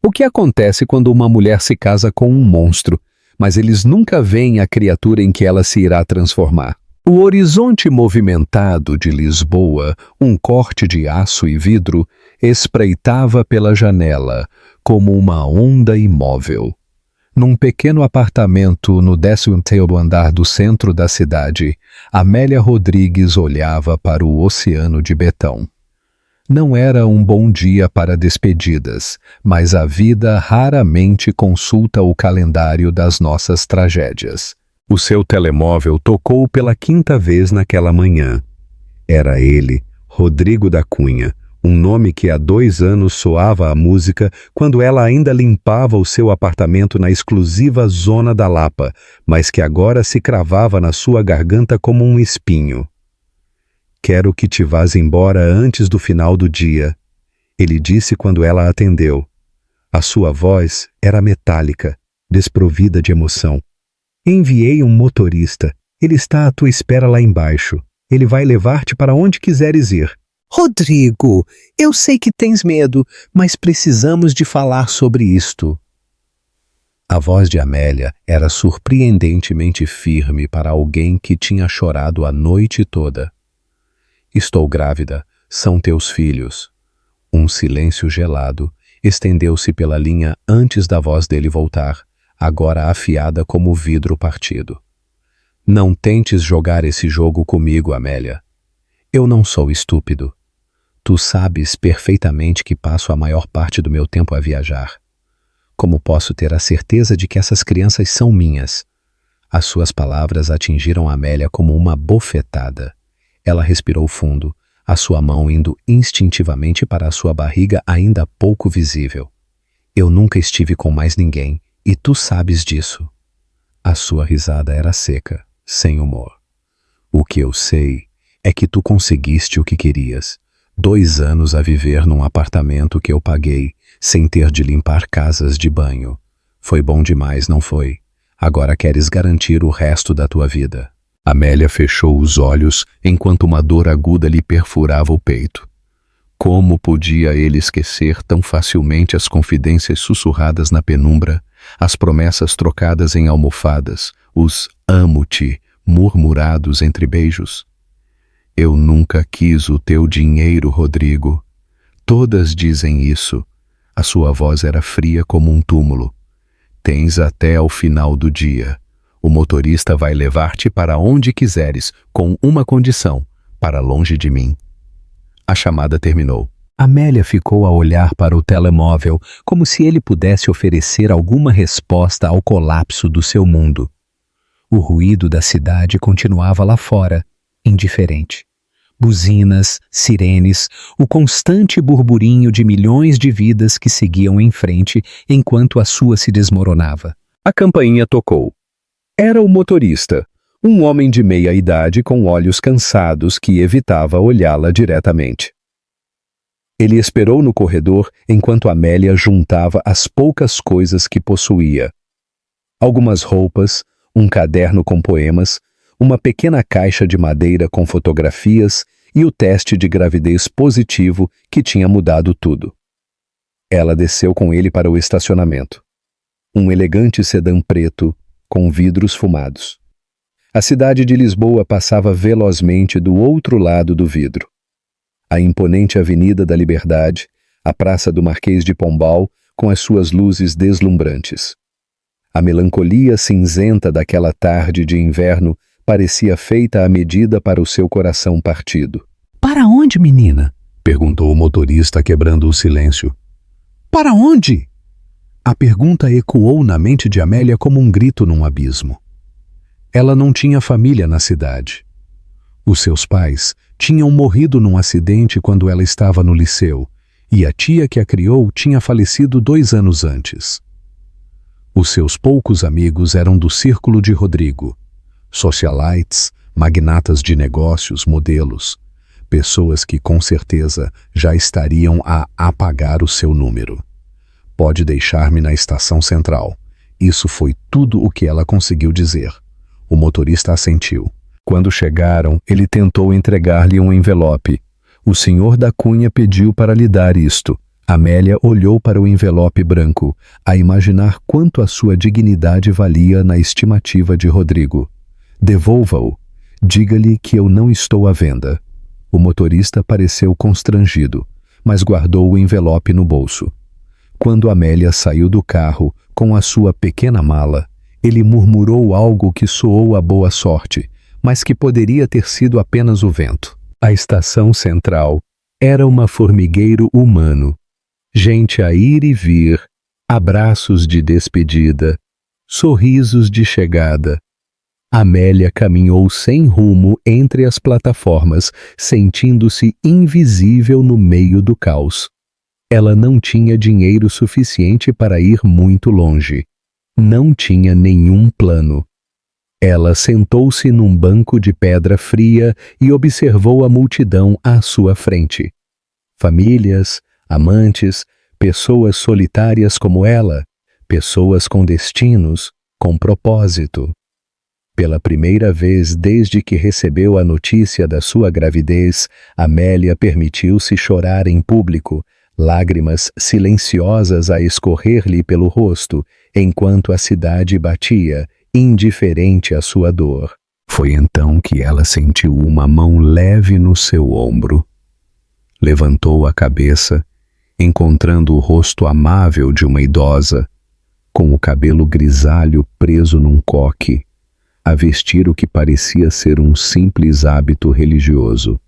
O que acontece quando uma mulher se casa com um monstro, mas eles nunca veem a criatura em que ela se irá transformar? O horizonte movimentado de Lisboa, um corte de aço e vidro, espreitava pela janela como uma onda imóvel. Num pequeno apartamento no 13º andar do centro da cidade, Amélia Rodrigues olhava para o oceano de betão. Não era um bom dia para despedidas, mas a vida raramente consulta o calendário das nossas tragédias. O seu telemóvel tocou pela 5ª vez naquela manhã. Era ele, Rodrigo da Cunha, um nome que há 2 anos soava a música quando ela ainda limpava o seu apartamento na exclusiva zona da Lapa, mas que agora se cravava na sua garganta como um espinho. "Quero que te vás embora antes do final do dia", ele disse quando ela atendeu. A sua voz era metálica, desprovida de emoção. "Enviei um motorista. Ele está à tua espera lá embaixo. Ele vai levar-te para onde quiseres ir." Rodrigo, eu sei que tens medo, mas precisamos de falar sobre isto. A voz de Amélia era surpreendentemente firme para alguém que tinha chorado a noite toda. "Estou grávida. São teus filhos." Um silêncio gelado estendeu-se pela linha antes da voz dele voltar, agora afiada como vidro partido. "Não tentes jogar esse jogo comigo, Amélia. Eu não sou estúpido. Tu sabes perfeitamente que passo a maior parte do meu tempo a viajar. Como posso ter a certeza de que essas crianças são minhas?" As suas palavras atingiram Amélia como uma bofetada. Ela respirou fundo, a sua mão indo instintivamente para a sua barriga ainda pouco visível. "Eu nunca estive com mais ninguém, e tu sabes disso." A sua risada era seca, sem humor. "O que eu sei é que tu conseguiste o que querias. 2 anos a viver num apartamento que eu paguei, sem ter de limpar casas de banho. Foi bom demais, não foi? Agora queres garantir o resto da tua vida." Amélia fechou os olhos enquanto uma dor aguda lhe perfurava o peito. Como podia ele esquecer tão facilmente as confidências sussurradas na penumbra, as promessas trocadas em almofadas, os "amo-te" murmurados entre beijos? "Eu nunca quis o teu dinheiro, Rodrigo. Todas dizem isso." A sua voz era fria como um túmulo. "Tens até ao final do dia. O motorista vai levar-te para onde quiseres, com uma condição: para longe de mim." A chamada terminou. Amélia ficou a olhar para o telemóvel, como se ele pudesse oferecer alguma resposta ao colapso do seu mundo. O ruído da cidade continuava lá fora, indiferente. Buzinas, sirenes, o constante burburinho de milhões de vidas que seguiam em frente enquanto a sua se desmoronava. A campainha tocou. Era o motorista, um homem de meia idade com olhos cansados que evitava olhá-la diretamente. Ele esperou no corredor enquanto Amélia juntava as poucas coisas que possuía. Algumas roupas, um caderno com poemas, uma pequena caixa de madeira com fotografias e o teste de gravidez positivo que tinha mudado tudo. Ela desceu com ele para o estacionamento. Um elegante sedã preto, com vidros fumados. A cidade de Lisboa passava velozmente do outro lado do vidro. A imponente Avenida da Liberdade, a Praça do Marquês de Pombal, com as suas luzes deslumbrantes. A melancolia cinzenta daquela tarde de inverno parecia feita à medida para o seu coração partido. "Para onde, menina?" perguntou o motorista, quebrando o silêncio. "Para onde?" A pergunta ecoou na mente de Amélia como um grito num abismo. Ela não tinha família na cidade. Os seus pais tinham morrido num acidente quando ela estava no liceu, e a tia que a criou tinha falecido 2 anos antes. Os seus poucos amigos eram do círculo de Rodrigo. Socialites, magnatas de negócios, modelos, pessoas que com certeza já estariam a apagar o seu número. "Pode deixar-me na estação central." Isso foi tudo o que ela conseguiu dizer. O motorista assentiu. Quando chegaram, ele tentou entregar-lhe um envelope. "O senhor da Cunha pediu para lhe dar isto. Amélia olhou para o envelope branco, a imaginar quanto a sua dignidade valia na estimativa de Rodrigo. Devolva-o. Diga-lhe que eu não estou à venda. O motorista pareceu constrangido, mas guardou o envelope no bolso. Quando Amélia saiu do carro com a sua pequena mala, ele murmurou algo que soou a boa sorte, mas que poderia ter sido apenas o vento. A estação central era um formigueiro humano. Gente a ir e vir, abraços de despedida, sorrisos de chegada. Amélia caminhou sem rumo entre as plataformas, sentindo-se invisível no meio do caos. Ela não tinha dinheiro suficiente para ir muito longe. Não tinha nenhum plano. Ela sentou-se num banco de pedra fria e observou a multidão à sua frente. Famílias, amantes, pessoas solitárias como ela, pessoas com destinos, com propósito. Pela primeira vez desde que recebeu a notícia da sua gravidez, Amélia permitiu-se chorar em público, lágrimas silenciosas a escorrer-lhe pelo rosto, enquanto a cidade batia, indiferente à sua dor. Foi então que ela sentiu uma mão leve no seu ombro. Levantou a cabeça, encontrando o rosto amável de uma idosa, com o cabelo grisalho preso num coque, a vestir o que parecia ser um simples hábito religioso.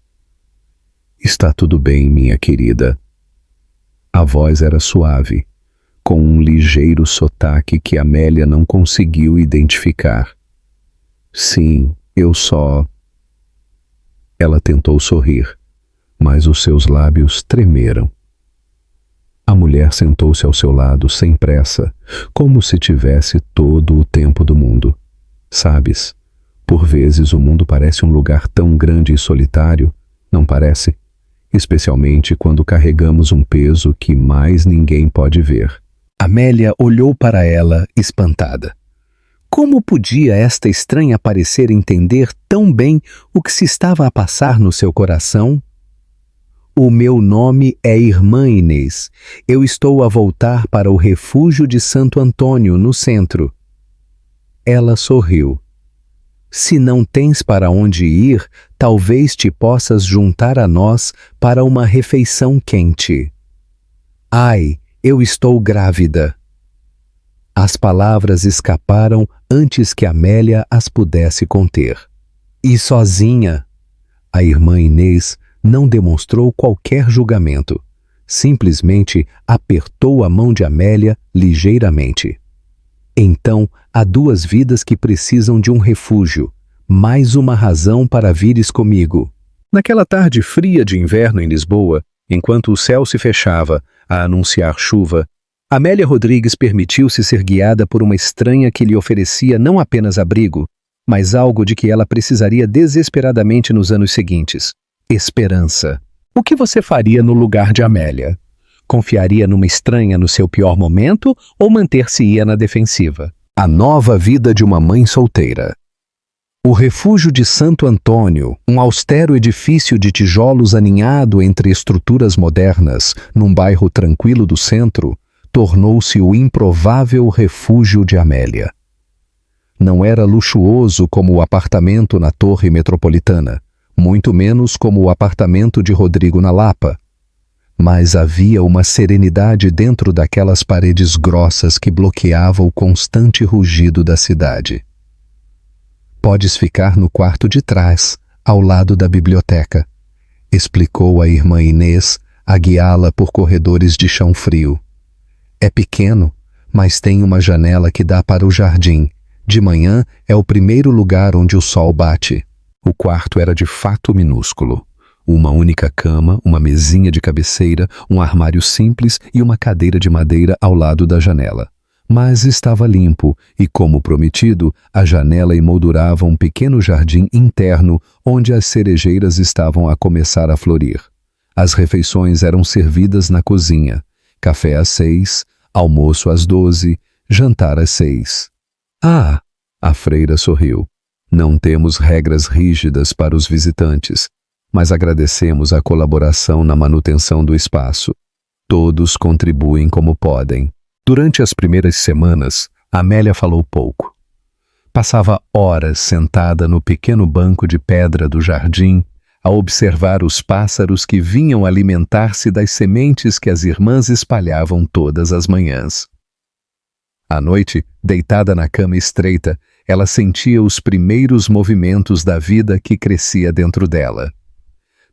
"Está tudo bem, minha querida." A voz era suave, com um ligeiro sotaque que Amélia não conseguiu identificar. "Sim, eu só..." Ela tentou sorrir, mas os seus lábios tremeram. A mulher sentou-se ao seu lado sem pressa, como se tivesse todo o tempo do mundo. "Sabes, por vezes o mundo parece um lugar tão grande e solitário, não parece? Especialmente quando carregamos um peso que mais ninguém pode ver." Amélia olhou para ela, espantada. Como podia esta estranha parecer entender tão bem o que se estava a passar no seu coração? "O meu nome é Irmã Inês. Eu estou a voltar para o refúgio de Santo Antônio, no centro." Ela sorriu. "Se não tens para onde ir, talvez te possas juntar a nós para uma refeição quente." "Ai, eu estou grávida." As palavras escaparam antes que Amélia as pudesse conter. "E sozinha?" A irmã Inês não demonstrou qualquer julgamento. Simplesmente apertou a mão de Amélia ligeiramente. "Então, há duas vidas que precisam de um refúgio. Mais uma razão para vires comigo." Naquela tarde fria de inverno em Lisboa, enquanto o céu se fechava a anunciar chuva, Amélia Rodrigues permitiu-se ser guiada por uma estranha que lhe oferecia não apenas abrigo, mas algo de que ela precisaria desesperadamente nos anos seguintes: esperança. O que você faria no lugar de Amélia? Confiaria numa estranha no seu pior momento ou manter-se-ia na defensiva? A nova vida de uma mãe solteira. O refúgio de Santo Antônio, um austero edifício de tijolos aninhado entre estruturas modernas, num bairro tranquilo do centro, tornou-se o improvável refúgio de Amélia. Não era luxuoso como o apartamento na Torre Metropolitana, muito menos como o apartamento de Rodrigo na Lapa. Mas havia uma serenidade dentro daquelas paredes grossas que bloqueava o constante rugido da cidade. "Podes ficar no quarto de trás, ao lado da biblioteca", explicou a irmã Inês, a guiá-la por corredores de chão frio. "É pequeno, mas tem uma janela que dá para o jardim. De manhã é o primeiro lugar onde o sol bate." O quarto era de fato minúsculo. Uma única cama, uma mesinha de cabeceira, um armário simples e uma cadeira de madeira ao lado da janela. Mas estava limpo e, como prometido, a janela emoldurava um pequeno jardim interno onde as cerejeiras estavam a começar a florir. As refeições eram servidas na cozinha. Café às 6, almoço às 12, jantar às 6. "Ah!" A freira sorriu. "Não temos regras rígidas para os visitantes, mas agradecemos a colaboração na manutenção do espaço." Todos contribuem como podem. Durante as primeiras semanas, Amélia falou pouco. Passava horas sentada no pequeno banco de pedra do jardim, a observar os pássaros que vinham alimentar-se das sementes que as irmãs espalhavam todas as manhãs. À noite, deitada na cama estreita, ela sentia os primeiros movimentos da vida que crescia dentro dela.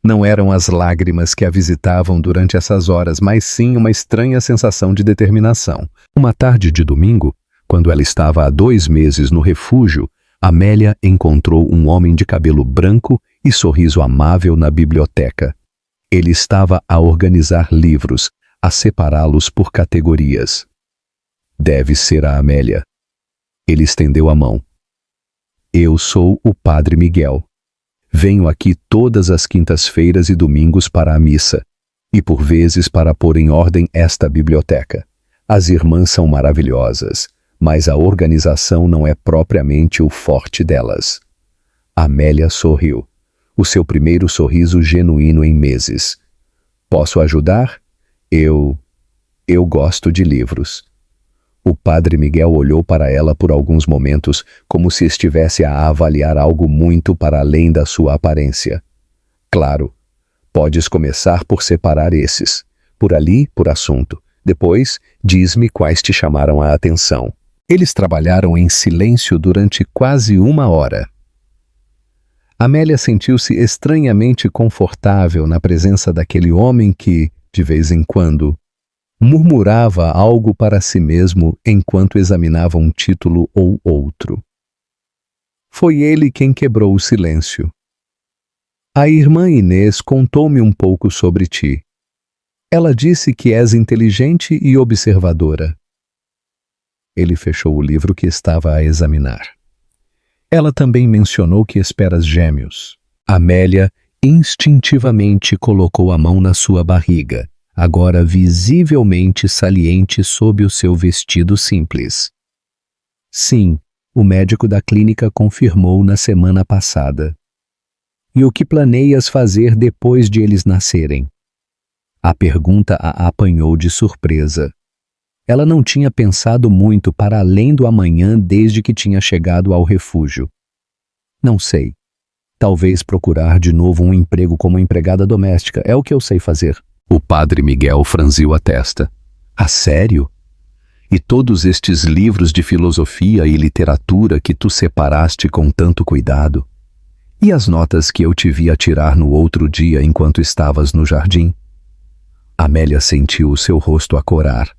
Não eram as lágrimas que a visitavam durante essas horas, mas sim uma estranha sensação de determinação. Uma tarde de domingo, quando ela estava há 2 meses no refúgio, Amélia encontrou um homem de cabelo branco e sorriso amável na biblioteca. Ele estava a organizar livros, a separá-los por categorias. Deve ser a Amélia. Ele estendeu a mão. Eu sou o Padre Miguel. Venho aqui todas as quintas-feiras e domingos para a missa, e por vezes para pôr em ordem esta biblioteca. As irmãs são maravilhosas, mas a organização não é propriamente o forte delas. Amélia sorriu, o seu primeiro sorriso genuíno em meses. Posso ajudar? Eu gosto de livros. O Padre Miguel olhou para ela por alguns momentos, como se estivesse a avaliar algo muito para além da sua aparência. Claro, podes começar por separar esses, por ali, por assunto. Depois, diz-me quais te chamaram a atenção. Eles trabalharam em silêncio durante quase 1 hora. Amélia sentiu-se estranhamente confortável na presença daquele homem que, de vez em quando, murmurava algo para si mesmo enquanto examinava um título ou outro. Foi ele quem quebrou o silêncio. A irmã Inês contou-me um pouco sobre ti. Ela disse que és inteligente e observadora. Ele fechou o livro que estava a examinar. Ela também mencionou que esperas gêmeos. Amélia instintivamente colocou a mão na sua barriga, agora visivelmente saliente sob o seu vestido simples. Sim, o médico da clínica confirmou na semana passada. E o que planeias fazer depois de eles nascerem? A pergunta a apanhou de surpresa. Ela não tinha pensado muito para além do amanhã desde que tinha chegado ao refúgio. Não sei. Talvez procurar de novo um emprego como empregada doméstica é o que eu sei fazer. O Padre Miguel franziu a testa. Ah, sério? E todos estes livros de filosofia e literatura que tu separaste com tanto cuidado? E as notas que eu te vi tirar no outro dia enquanto estavas no jardim? Amélia sentiu o seu rosto acorar.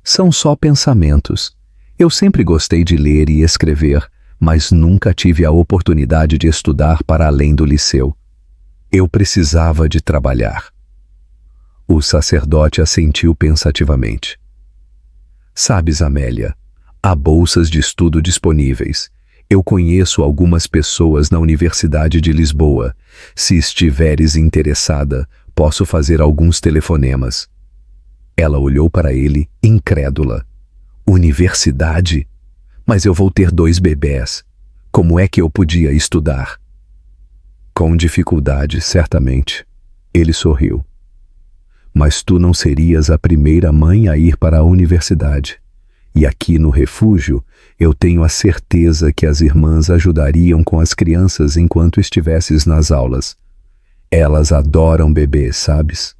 São só pensamentos. Eu sempre gostei de ler e escrever, mas nunca tive a oportunidade de estudar para além do liceu. Eu precisava de trabalhar. O sacerdote assentiu pensativamente. Sabes, Amélia, há bolsas de estudo disponíveis. Eu conheço algumas pessoas na Universidade de Lisboa. Se estiveres interessada, posso fazer alguns telefonemas. Ela olhou para ele, incrédula. Universidade? Mas eu vou ter 2 bebés. Como é que eu podia estudar? Com dificuldade, certamente. Ele sorriu. Mas tu não serias a primeira mãe a ir para a universidade. E aqui no refúgio, eu tenho a certeza que as irmãs ajudariam com as crianças enquanto estivesses nas aulas. Elas adoram bebês, sabes?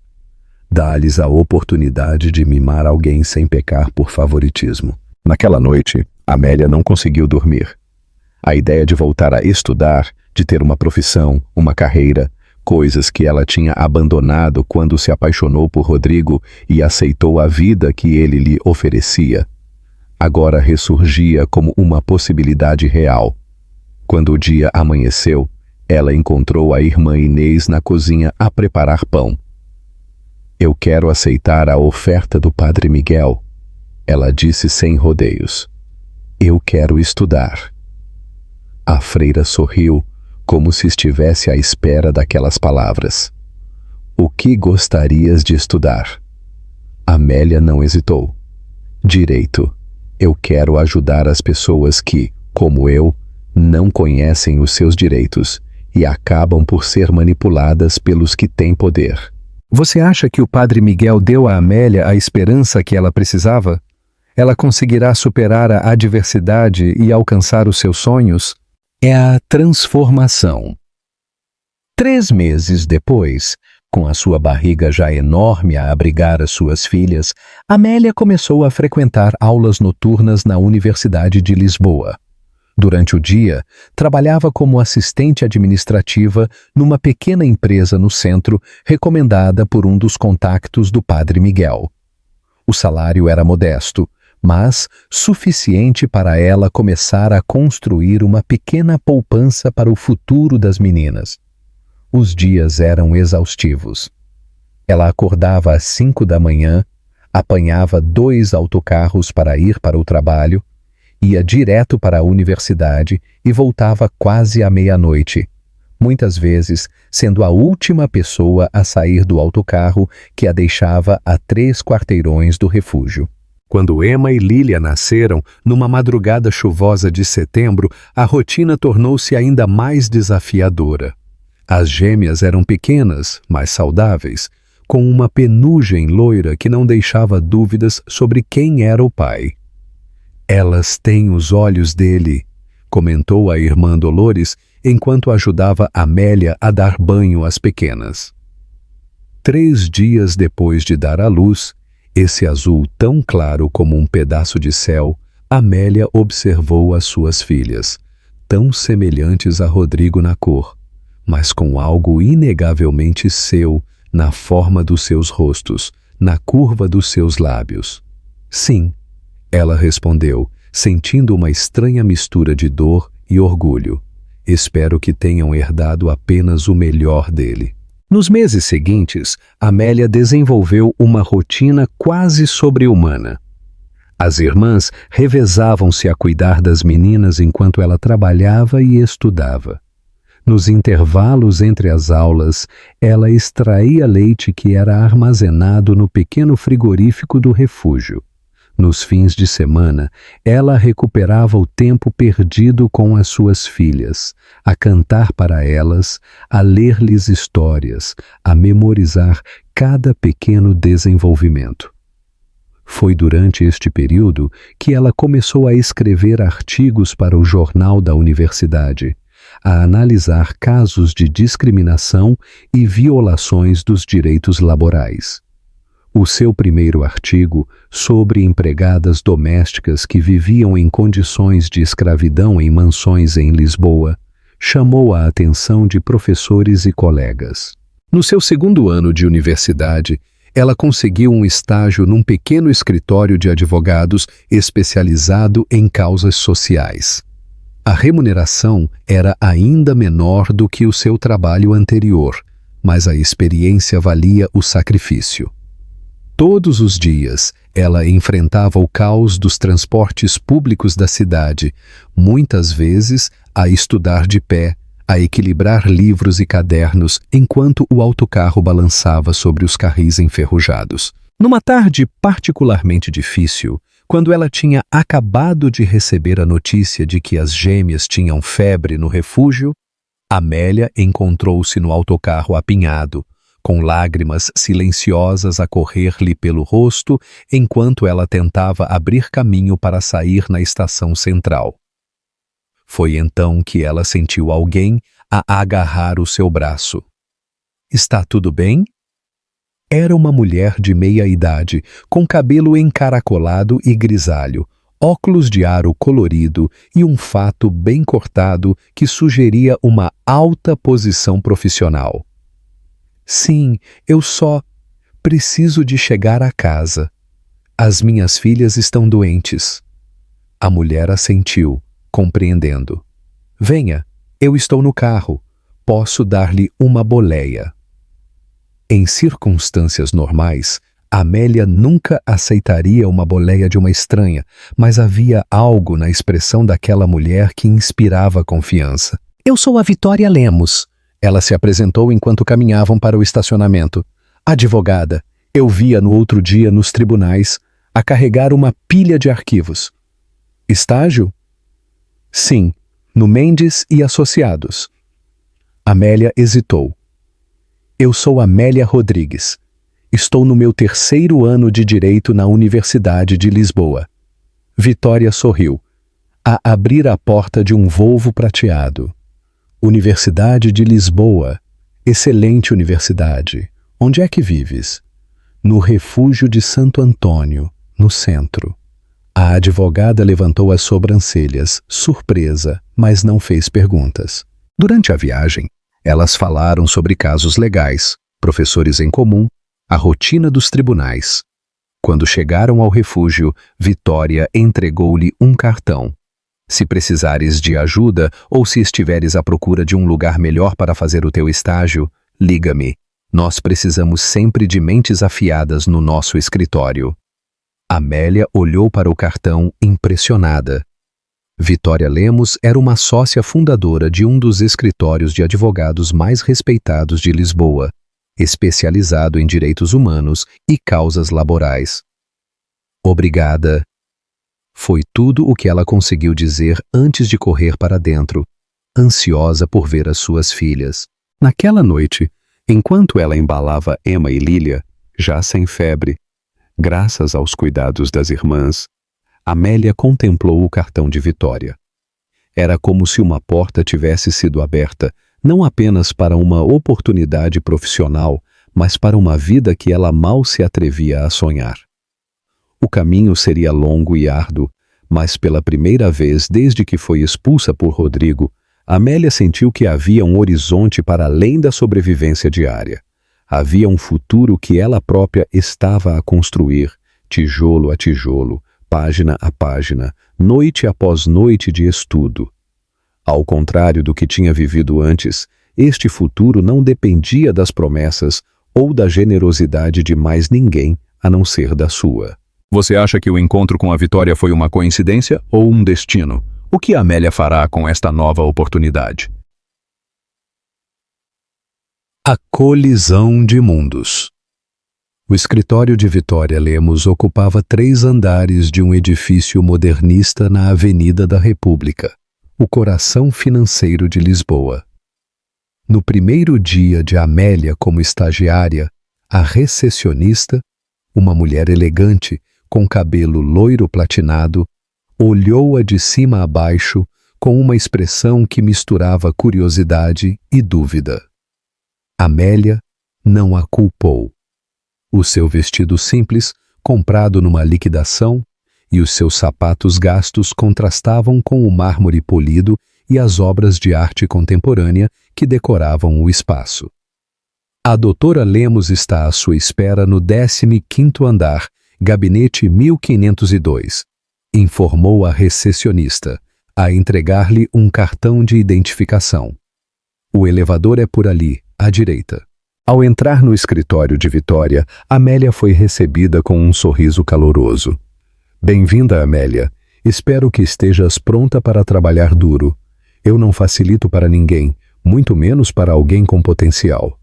Dá-lhes a oportunidade de mimar alguém sem pecar por favoritismo. Naquela noite, Amélia não conseguiu dormir. A ideia de voltar a estudar, de ter uma profissão, uma carreira, coisas que ela tinha abandonado quando se apaixonou por Rodrigo e aceitou a vida que ele lhe oferecia, agora ressurgia como uma possibilidade real. Quando o dia amanheceu, ela encontrou a irmã Inês na cozinha a preparar pão. Eu quero aceitar a oferta do Padre Miguel, ela disse sem rodeios. Eu quero estudar. A freira sorriu, como se estivesse à espera daquelas palavras. O que gostarias de estudar? Amélia não hesitou. Direito. Eu quero ajudar as pessoas que, como eu, não conhecem os seus direitos e acabam por ser manipuladas pelos que têm poder. Você acha que o Padre Miguel deu a Amélia a esperança que ela precisava? Ela conseguirá superar a adversidade e alcançar os seus sonhos? É a transformação. 3 meses depois, com a sua barriga já enorme a abrigar as suas filhas, Amélia começou a frequentar aulas noturnas na Universidade de Lisboa. Durante o dia, trabalhava como assistente administrativa numa pequena empresa no centro, recomendada por um dos contactos do Padre Miguel. O salário era modesto, mas suficiente para ela começar a construir uma pequena poupança para o futuro das meninas. Os dias eram exaustivos. Ela acordava às 5 da manhã, apanhava 2 autocarros para ir para o trabalho, ia direto para a universidade e voltava quase à meia-noite, muitas vezes sendo a última pessoa a sair do autocarro que a deixava a 3 quarteirões do refúgio. Quando Emma e Lília nasceram, numa madrugada chuvosa de setembro, a rotina tornou-se ainda mais desafiadora. As gêmeas eram pequenas, mas saudáveis, com uma penugem loira que não deixava dúvidas sobre quem era o pai. Elas têm os olhos dele, comentou a irmã Dolores, enquanto ajudava Amélia a dar banho às pequenas. 3 dias depois de dar à luz, esse azul tão claro como um pedaço de céu, Amélia observou as suas filhas, tão semelhantes a Rodrigo na cor, mas com algo inegavelmente seu na forma dos seus rostos, na curva dos seus lábios. Sim, ela respondeu, sentindo uma estranha mistura de dor e orgulho. Espero que tenham herdado apenas o melhor dele. Nos meses seguintes, Amélia desenvolveu uma rotina quase sobre-humana. As irmãs revezavam-se a cuidar das meninas enquanto ela trabalhava e estudava. Nos intervalos entre as aulas, ela extraía leite que era armazenado no pequeno frigorífico do refúgio. Nos fins de semana, ela recuperava o tempo perdido com as suas filhas, a cantar para elas, a ler-lhes histórias, a memorizar cada pequeno desenvolvimento. Foi durante este período que ela começou a escrever artigos para o jornal da universidade, a analisar casos de discriminação e violações dos direitos laborais. O seu primeiro artigo, sobre empregadas domésticas que viviam em condições de escravidão em mansões em Lisboa, chamou a atenção de professores e colegas. No seu 2º ano de universidade, ela conseguiu um estágio num pequeno escritório de advogados especializado em causas sociais. A remuneração era ainda menor do que o seu trabalho anterior, mas a experiência valia o sacrifício. Todos os dias, ela enfrentava o caos dos transportes públicos da cidade, muitas vezes a estudar de pé, a equilibrar livros e cadernos enquanto o autocarro balançava sobre os carris enferrujados. Numa tarde particularmente difícil, quando ela tinha acabado de receber a notícia de que as gêmeas tinham febre no refúgio, Amélia encontrou-se no autocarro apinhado, com lágrimas silenciosas a correr-lhe pelo rosto enquanto ela tentava abrir caminho para sair na estação central. Foi então que ela sentiu alguém a agarrar o seu braço. "Está tudo bem?" Era uma mulher de meia-idade, com cabelo encaracolado e grisalho, óculos de aro colorido e um fato bem cortado que sugeria uma alta posição profissional. "Sim, eu só preciso de chegar a casa. As minhas filhas estão doentes." A mulher assentiu, compreendendo. "Venha, eu estou no carro. Posso dar-lhe uma boleia." Em circunstâncias normais, Amélia nunca aceitaria uma boleia de uma estranha, mas havia algo na expressão daquela mulher que inspirava confiança. "Eu sou a Vitória Lemos." Ela se apresentou enquanto caminhavam para o estacionamento. "Advogada, eu via no outro dia nos tribunais a carregar uma pilha de arquivos." "Estágio?" "Sim, no Mendes e Associados." Amélia hesitou. Eu sou Amélia Rodrigues. Estou no meu 3º ano de Direito na Universidade de Lisboa. Vitória sorriu, a abrir a porta de um Volvo prateado. Universidade de Lisboa. Excelente universidade. Onde é que vives? No Refúgio de Santo Antônio, no centro. A advogada levantou as sobrancelhas, surpresa, mas não fez perguntas. Durante a viagem, elas falaram sobre casos legais, professores em comum, a rotina dos tribunais. Quando chegaram ao refúgio, Vitória entregou-lhe um cartão. Se precisares de ajuda ou se estiveres à procura de um lugar melhor para fazer o teu estágio, liga-me. Nós precisamos sempre de mentes afiadas no nosso escritório. Amélia olhou para o cartão impressionada. Vitória Lemos era uma sócia fundadora de um dos escritórios de advogados mais respeitados de Lisboa, especializado em direitos humanos e causas laborais. Obrigada. Foi tudo o que ela conseguiu dizer antes de correr para dentro, ansiosa por ver as suas filhas. Naquela noite, enquanto ela embalava Emma e Lília, já sem febre, graças aos cuidados das irmãs, Amélia contemplou o cartão de Vitória. Era como se uma porta tivesse sido aberta, não apenas para uma oportunidade profissional, mas para uma vida que ela mal se atrevia a sonhar. O caminho seria longo e árduo, mas pela primeira vez desde que foi expulsa por Rodrigo, Amélia sentiu que havia um horizonte para além da sobrevivência diária. Havia um futuro que ela própria estava a construir, tijolo a tijolo, página a página, noite após noite de estudo. Ao contrário do que tinha vivido antes, este futuro não dependia das promessas ou da generosidade de mais ninguém a não ser da sua. Você acha que o encontro com a Vitória foi uma coincidência ou um destino? O que Amélia fará com esta nova oportunidade? A colisão de mundos. O escritório de Vitória Lemos ocupava 3 andares de um edifício modernista na Avenida da República, o coração financeiro de Lisboa. No primeiro dia de Amélia como estagiária, a recepcionista, uma mulher elegante, com cabelo loiro platinado, olhou-a de cima a baixo com uma expressão que misturava curiosidade e dúvida. Amélia não a culpou. O seu vestido simples, comprado numa liquidação, e os seus sapatos gastos contrastavam com o mármore polido e as obras de arte contemporânea que decoravam o espaço. A doutora Lemos está à sua espera no 15º andar, gabinete 1502, informou a recepcionista, a entregar-lhe um cartão de identificação. O elevador é por ali, à direita. Ao entrar no escritório de Vitória, Amélia foi recebida com um sorriso caloroso. Bem-vinda, Amélia. Espero que estejas pronta para trabalhar duro. Eu não facilito para ninguém, muito menos para alguém com potencial.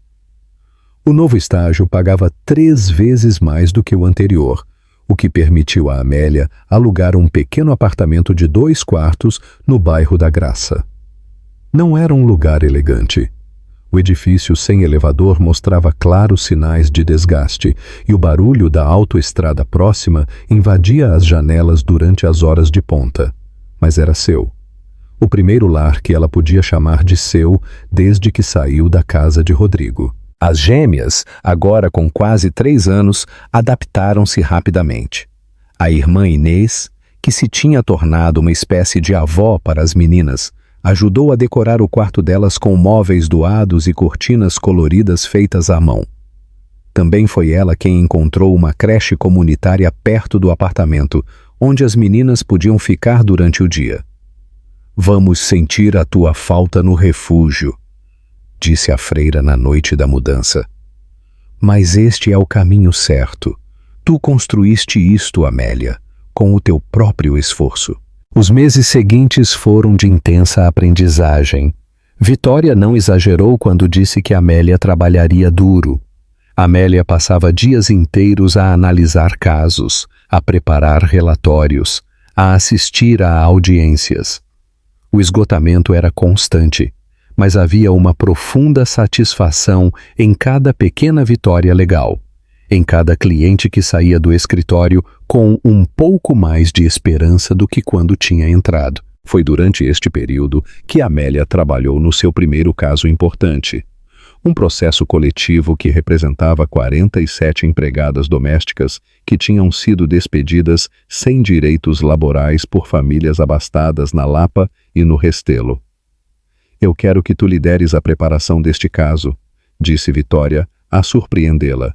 O novo estágio pagava 3 vezes mais do que o anterior, o que permitiu a Amélia alugar um pequeno apartamento de 2 quartos no bairro da Graça. Não era um lugar elegante. O edifício sem elevador mostrava claros sinais de desgaste e o barulho da autoestrada próxima invadia as janelas durante as horas de ponta. Mas era seu. O primeiro lar que ela podia chamar de seu desde que saiu da casa de Rodrigo. As gêmeas, agora com quase 3 anos, adaptaram-se rapidamente. A irmã Inês, que se tinha tornado uma espécie de avó para as meninas, ajudou a decorar o quarto delas com móveis doados e cortinas coloridas feitas à mão. Também foi ela quem encontrou uma creche comunitária perto do apartamento, onde as meninas podiam ficar durante o dia. "Vamos sentir a tua falta no refúgio", disse a freira na noite da mudança. "Mas este é o caminho certo. Tu construíste isto, Amélia, com o teu próprio esforço." Os meses seguintes foram de intensa aprendizagem. Vitória não exagerou quando disse que Amélia trabalharia duro. Amélia passava dias inteiros a analisar casos, a preparar relatórios, a assistir a audiências. O esgotamento era constante, mas havia uma profunda satisfação em cada pequena vitória legal, em cada cliente que saía do escritório com um pouco mais de esperança do que quando tinha entrado. Foi durante este período que Amélia trabalhou no seu primeiro caso importante. Um processo coletivo que representava 47 empregadas domésticas que tinham sido despedidas sem direitos laborais por famílias abastadas na Lapa e no Restelo. Eu quero que tu lideres a preparação deste caso, disse Vitória, a surpreendê-la.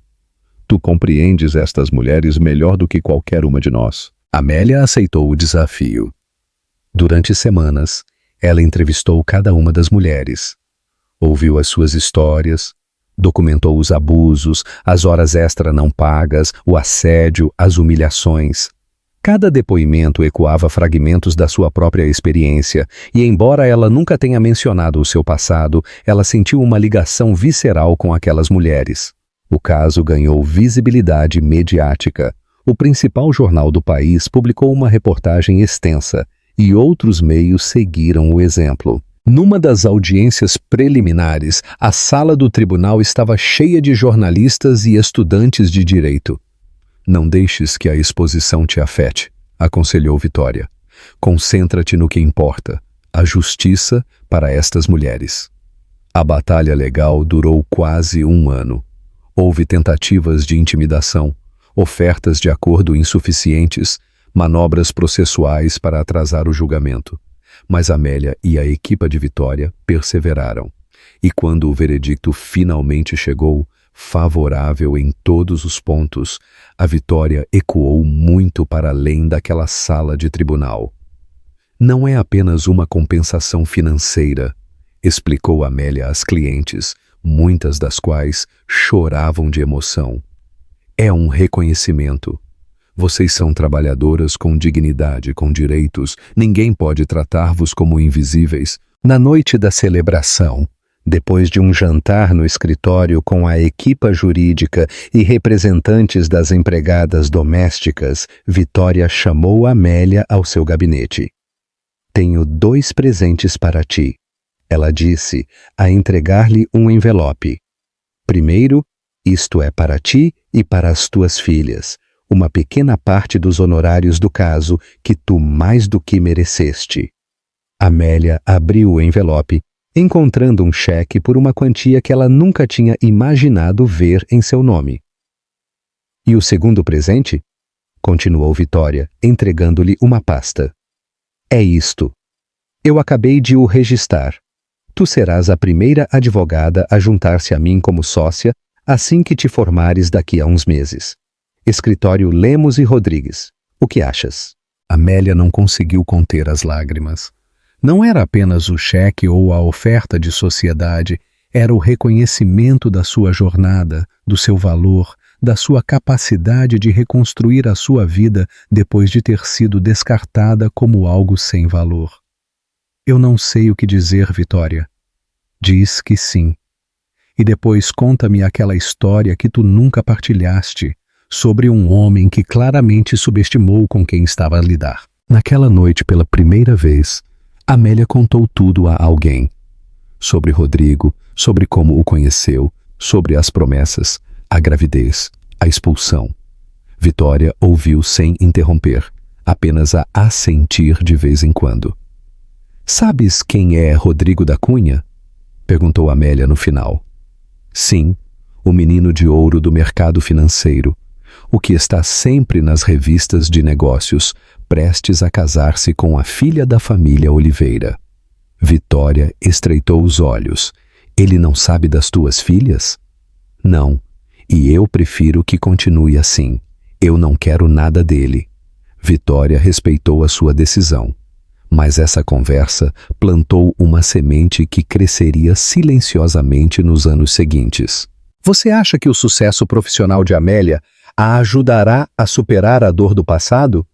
Tu compreendes estas mulheres melhor do que qualquer uma de nós. Amélia aceitou o desafio. Durante semanas, ela entrevistou cada uma das mulheres. Ouviu as suas histórias, documentou os abusos, as horas extra não pagas, o assédio, as humilhações. Cada depoimento ecoava fragmentos da sua própria experiência, e embora ela nunca tenha mencionado o seu passado, ela sentiu uma ligação visceral com aquelas mulheres. O caso ganhou visibilidade mediática. O principal jornal do país publicou uma reportagem extensa, e outros meios seguiram o exemplo. Numa das audiências preliminares, a sala do tribunal estava cheia de jornalistas e estudantes de direito. Não deixes que a exposição te afete, aconselhou Vitória. Concentra-te no que importa, a justiça para estas mulheres. A batalha legal durou quase 1 ano. Houve tentativas de intimidação, ofertas de acordo insuficientes, manobras processuais para atrasar o julgamento. Mas Amélia e a equipa de Vitória perseveraram. E quando o veredicto finalmente chegou, favorável em todos os pontos, a vitória ecoou muito para além daquela sala de tribunal. Não é apenas uma compensação financeira, explicou Amélia às clientes, muitas das quais choravam de emoção. É um reconhecimento. Vocês são trabalhadoras com dignidade, com direitos. Ninguém pode tratar-vos como invisíveis. Na noite da celebração, depois de um jantar no escritório com a equipa jurídica e representantes das empregadas domésticas, Vitória chamou Amélia ao seu gabinete. Tenho 2 presentes para ti, ela disse, a entregar-lhe um envelope. Primeiro, isto é para ti e para as tuas filhas. Uma pequena parte dos honorários do caso que tu mais do que mereceste. Amélia abriu o envelope, encontrando um cheque por uma quantia que ela nunca tinha imaginado ver em seu nome. E o segundo presente? Continuou Vitória, entregando-lhe uma pasta. É isto. Eu acabei de o registrar. Tu serás a primeira advogada a juntar-se a mim como sócia assim que te formares daqui a uns meses. Escritório Lemos e Rodrigues. O que achas? Amélia não conseguiu conter as lágrimas. Não era apenas o cheque ou a oferta de sociedade, era o reconhecimento da sua jornada, do seu valor, da sua capacidade de reconstruir a sua vida depois de ter sido descartada como algo sem valor. Eu não sei o que dizer, Vitória. Diz que sim. E depois conta-me aquela história que tu nunca partilhaste, sobre um homem que claramente subestimou com quem estava a lidar. Naquela noite, pela primeira vez, Amélia contou tudo a alguém. Sobre Rodrigo, sobre como o conheceu, sobre as promessas, a gravidez, a expulsão. Vitória ouviu sem interromper, apenas a assentir de vez em quando. Sabes quem é Rodrigo da Cunha? Perguntou Amélia no final. Sim, o menino de ouro do mercado financeiro, o que está sempre nas revistas de negócios, prestes a casar-se com a filha da família Oliveira. Vitória estreitou os olhos. Ele não sabe das tuas filhas? Não, e eu prefiro que continue assim. Eu não quero nada dele. Vitória respeitou a sua decisão. Mas essa conversa plantou uma semente que cresceria silenciosamente nos anos seguintes. Você acha que o sucesso profissional de Amélia a ajudará a superar a dor do passado?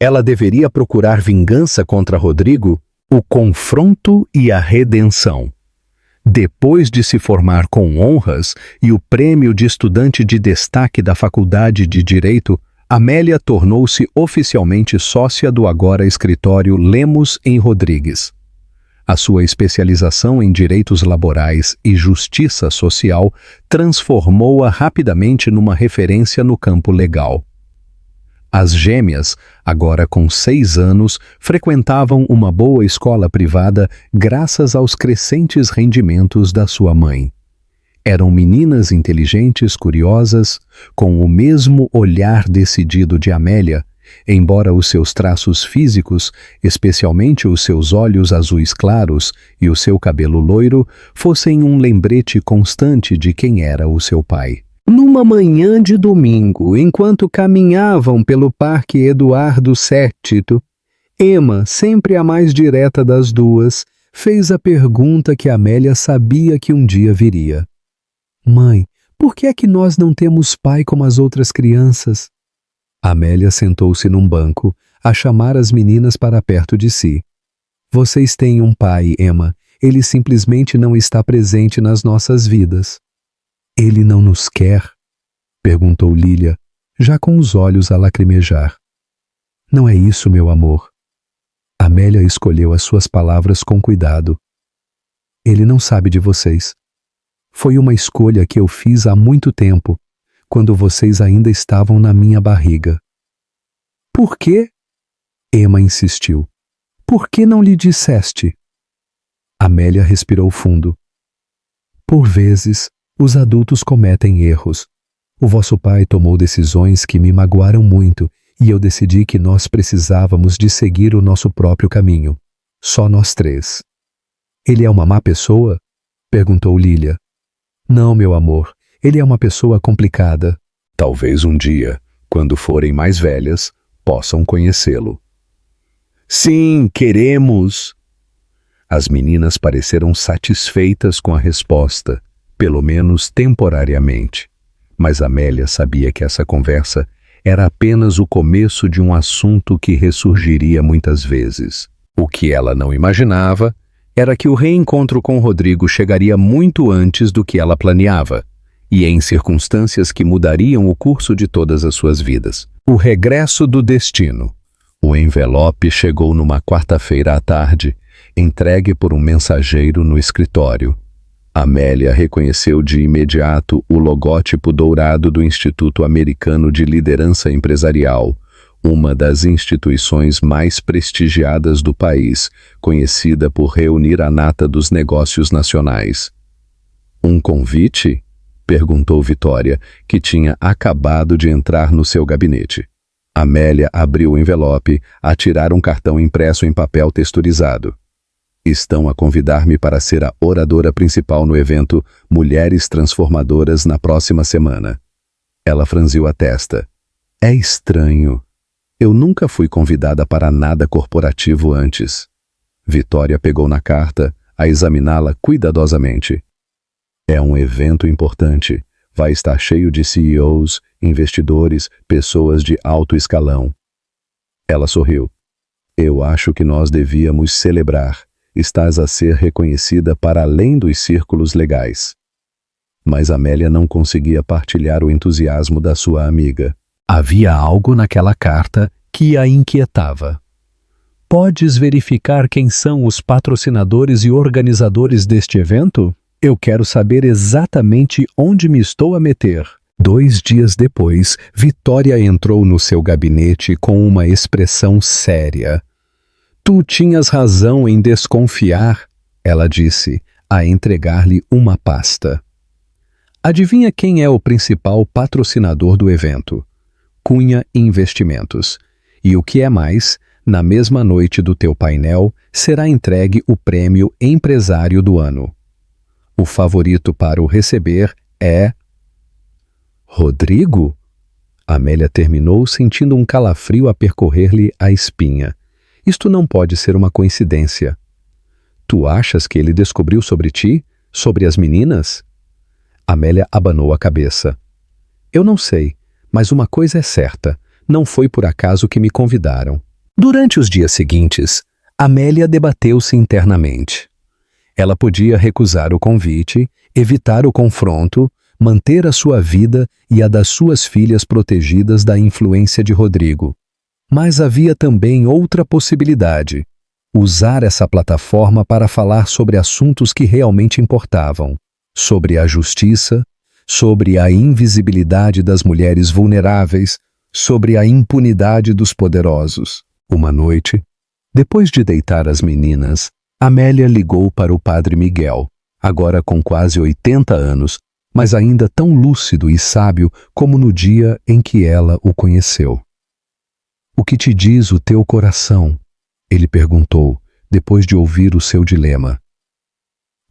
Ela deveria procurar vingança contra Rodrigo? O confronto e a redenção. Depois de se formar com honras e o prêmio de estudante de destaque da Faculdade de Direito, Amélia tornou-se oficialmente sócia do agora escritório Lemos em Rodrigues. A sua especialização em direitos laborais e justiça social transformou-a rapidamente numa referência no campo legal. As gêmeas, agora com 6 anos, frequentavam uma boa escola privada graças aos crescentes rendimentos da sua mãe. Eram meninas inteligentes, curiosas, com o mesmo olhar decidido de Amélia, embora os seus traços físicos, especialmente os seus olhos azuis claros e o seu cabelo loiro, fossem um lembrete constante de quem era o seu pai. Numa manhã de domingo, enquanto caminhavam pelo Parque Eduardo VII, Emma, sempre a mais direta das duas, fez a pergunta que Amélia sabia que um dia viria. Mãe, por que é que nós não temos pai como as outras crianças? Amélia sentou-se num banco, a chamar as meninas para perto de si. Vocês têm um pai, Emma. Ele simplesmente não está presente nas nossas vidas. Ele não nos quer? Perguntou Lília, já com os olhos a lacrimejar. Não é isso, meu amor. Amélia escolheu as suas palavras com cuidado. Ele não sabe de vocês. Foi uma escolha que eu fiz há muito tempo, quando vocês ainda estavam na minha barriga. Por quê? Emma insistiu. Por que não lhe disseste? Amélia respirou fundo. Por vezes, os adultos cometem erros. O vosso pai tomou decisões que me magoaram muito e eu decidi que nós precisávamos de seguir o nosso próprio caminho. Só nós 3. Ele é uma má pessoa? Perguntou Lília. Não, meu amor. Ele é uma pessoa complicada. Talvez um dia, quando forem mais velhas, possam conhecê-lo. Sim, queremos! As meninas pareceram satisfeitas com a resposta, pelo menos temporariamente. Mas Amélia sabia que essa conversa era apenas o começo de um assunto que ressurgiria muitas vezes. O que ela não imaginava era que o reencontro com Rodrigo chegaria muito antes do que ela planeava, e em circunstâncias que mudariam o curso de todas as suas vidas. O regresso do destino. O envelope chegou numa quarta-feira à tarde, entregue por um mensageiro no escritório. Amélia reconheceu de imediato o logótipo dourado do Instituto Americano de Liderança Empresarial, uma das instituições mais prestigiadas do país, conhecida por reunir a nata dos negócios nacionais. Um convite? Perguntou Vitória, que tinha acabado de entrar no seu gabinete. Amélia abriu o envelope a tirar um cartão impresso em papel texturizado. Estão a convidar-me para ser a oradora principal no evento Mulheres Transformadoras na próxima semana. Ela franziu a testa. É estranho. Eu nunca fui convidada para nada corporativo antes. Vitória pegou na carta, a examiná-la cuidadosamente. É um evento importante. Vai estar cheio de CEOs, investidores, pessoas de alto escalão. Ela sorriu. Eu acho que nós devíamos celebrar. Estás a ser reconhecida para além dos círculos legais. Mas Amélia não conseguia partilhar o entusiasmo da sua amiga. Havia algo naquela carta que a inquietava. Podes verificar quem são os patrocinadores e organizadores deste evento? Eu quero saber exatamente onde me estou a meter. 2 dias depois, Vitória entrou no seu gabinete com uma expressão séria. Tu tinhas razão em desconfiar, ela disse, a entregar-lhe uma pasta. Adivinha quem é o principal patrocinador do evento? Cunha Investimentos. E o que é mais, na mesma noite do teu painel, será entregue o prêmio Empresário do Ano. O favorito para o receber é... Rodrigo? Amélia terminou sentindo um calafrio a percorrer-lhe a espinha. Isto não pode ser uma coincidência. Tu achas que ele descobriu sobre ti? Sobre as meninas? Amélia abanou a cabeça. Eu não sei, mas uma coisa é certa. Não foi por acaso que me convidaram. Durante os dias seguintes, Amélia debateu-se internamente. Ela podia recusar o convite, evitar o confronto, manter a sua vida e a das suas filhas protegidas da influência de Rodrigo. Mas havia também outra possibilidade. usar essa plataforma para falar sobre assuntos que realmente importavam, sobre a justiça, sobre a invisibilidade das mulheres vulneráveis, sobre a impunidade dos poderosos. Uma noite, depois de deitar as meninas, Amélia ligou para o padre Miguel, agora com quase 80 anos, mas ainda tão lúcido e sábio como no dia em que ela o conheceu. "O que te diz o teu coração?" ele perguntou, depois de ouvir o seu dilema.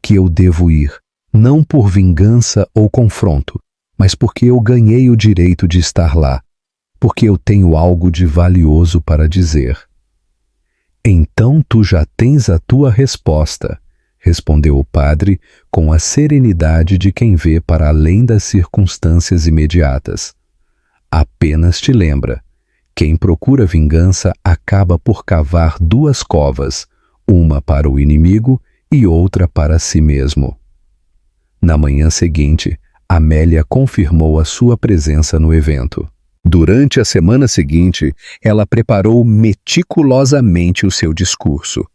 "Que eu devo ir, não por vingança ou confronto, mas porque eu ganhei o direito de estar lá, porque eu tenho algo de valioso para dizer." "Então tu já tens a tua resposta", respondeu o padre com a serenidade de quem vê para além das circunstâncias imediatas. "Apenas te lembra, quem procura vingança acaba por cavar duas covas, uma para o inimigo e outra para si mesmo." Na manhã seguinte, Amélia confirmou a sua presença no evento. Durante a semana seguinte, ela preparou meticulosamente o seu discurso.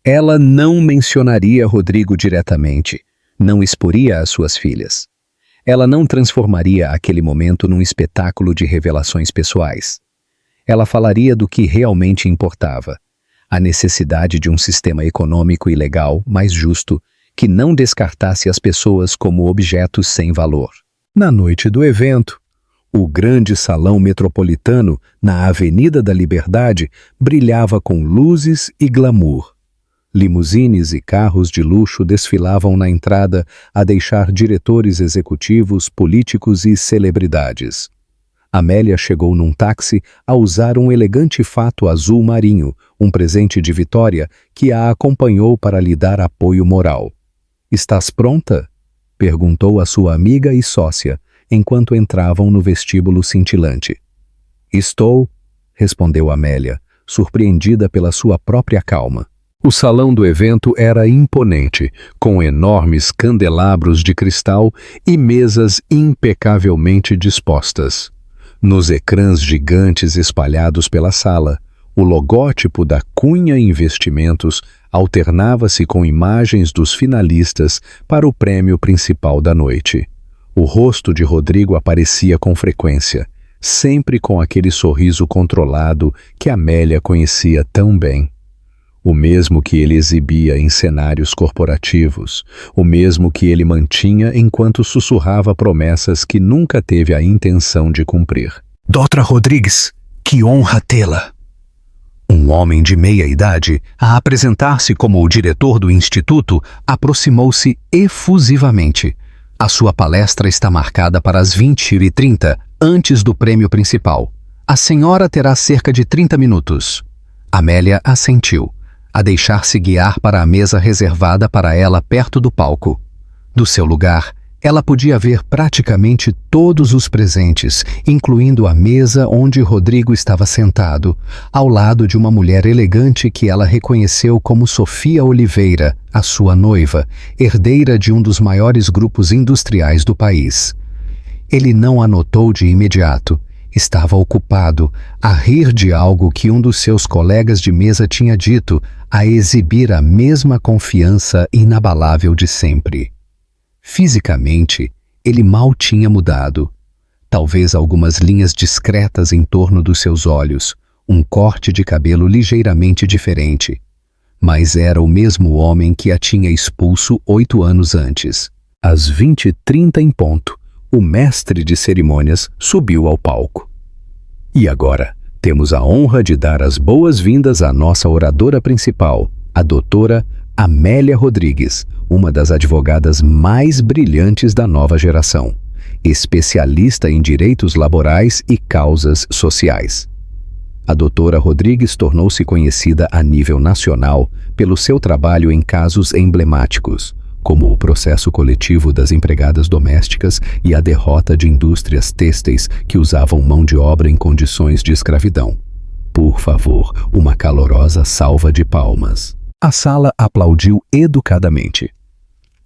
Ela não mencionaria Rodrigo diretamente, não exporia as suas filhas. Ela não transformaria aquele momento num espetáculo de revelações pessoais. Ela falaria do que realmente importava, a necessidade de um sistema econômico e legal mais justo que não descartasse as pessoas como objetos sem valor. Na noite do evento, o grande salão metropolitano na Avenida da Liberdade brilhava com luzes e glamour. Limusines e carros de luxo desfilavam na entrada a deixar diretores executivos, políticos e celebridades. Amélia chegou num táxi a usar um elegante fato azul marinho, um presente de Vitória que a acompanhou para lhe dar apoio moral. "Estás pronta?" perguntou a sua amiga e sócia, enquanto entravam no vestíbulo cintilante. "Estou", respondeu Amélia, surpreendida pela sua própria calma. O salão do evento era imponente, com enormes candelabros de cristal e mesas impecavelmente dispostas. Nos ecrãs gigantes espalhados pela sala, o logótipo da Cunha Investimentos alternava-se com imagens dos finalistas para o prêmio principal da noite. O rosto de Rodrigo aparecia com frequência, sempre com aquele sorriso controlado que Amélia conhecia tão bem. O mesmo que ele exibia em cenários corporativos, o mesmo que ele mantinha enquanto sussurrava promessas que nunca teve a intenção de cumprir. "Doutora Rodrigues, que honra tê-la!" Um homem de meia-idade, a apresentar-se como o diretor do instituto, aproximou-se efusivamente. "A sua palestra está marcada para as 20h30, antes do prêmio principal. A senhora terá cerca de 30 minutos." Amélia assentiu, a deixar-se guiar para a mesa reservada para ela perto do palco. Do seu lugar, ela podia ver praticamente todos os presentes, incluindo a mesa onde Rodrigo estava sentado, ao lado de uma mulher elegante que ela reconheceu como Sofia Oliveira, a sua noiva, herdeira de um dos maiores grupos industriais do país. Ele não a notou de imediato. Estava ocupado a rir de algo que um dos seus colegas de mesa tinha dito, a exibir a mesma confiança inabalável de sempre. Fisicamente, ele mal tinha mudado. Talvez algumas linhas discretas em torno dos seus olhos, um corte de cabelo ligeiramente diferente. Mas era o mesmo homem que a tinha expulso 8 anos antes. Às 20h30 em ponto, o mestre de cerimônias subiu ao palco. "E agora, temos a honra de dar as boas-vindas à nossa oradora principal, a doutora Amélia Rodrigues, uma das advogadas mais brilhantes da nova geração, especialista em direitos laborais e causas sociais." A doutora Rodrigues tornou-se conhecida a nível nacional pelo seu trabalho em casos emblemáticos, como o processo coletivo das empregadas domésticas e a derrota de indústrias têxteis que usavam mão de obra em condições de escravidão. Por favor, uma calorosa salva de palmas. A sala aplaudiu educadamente.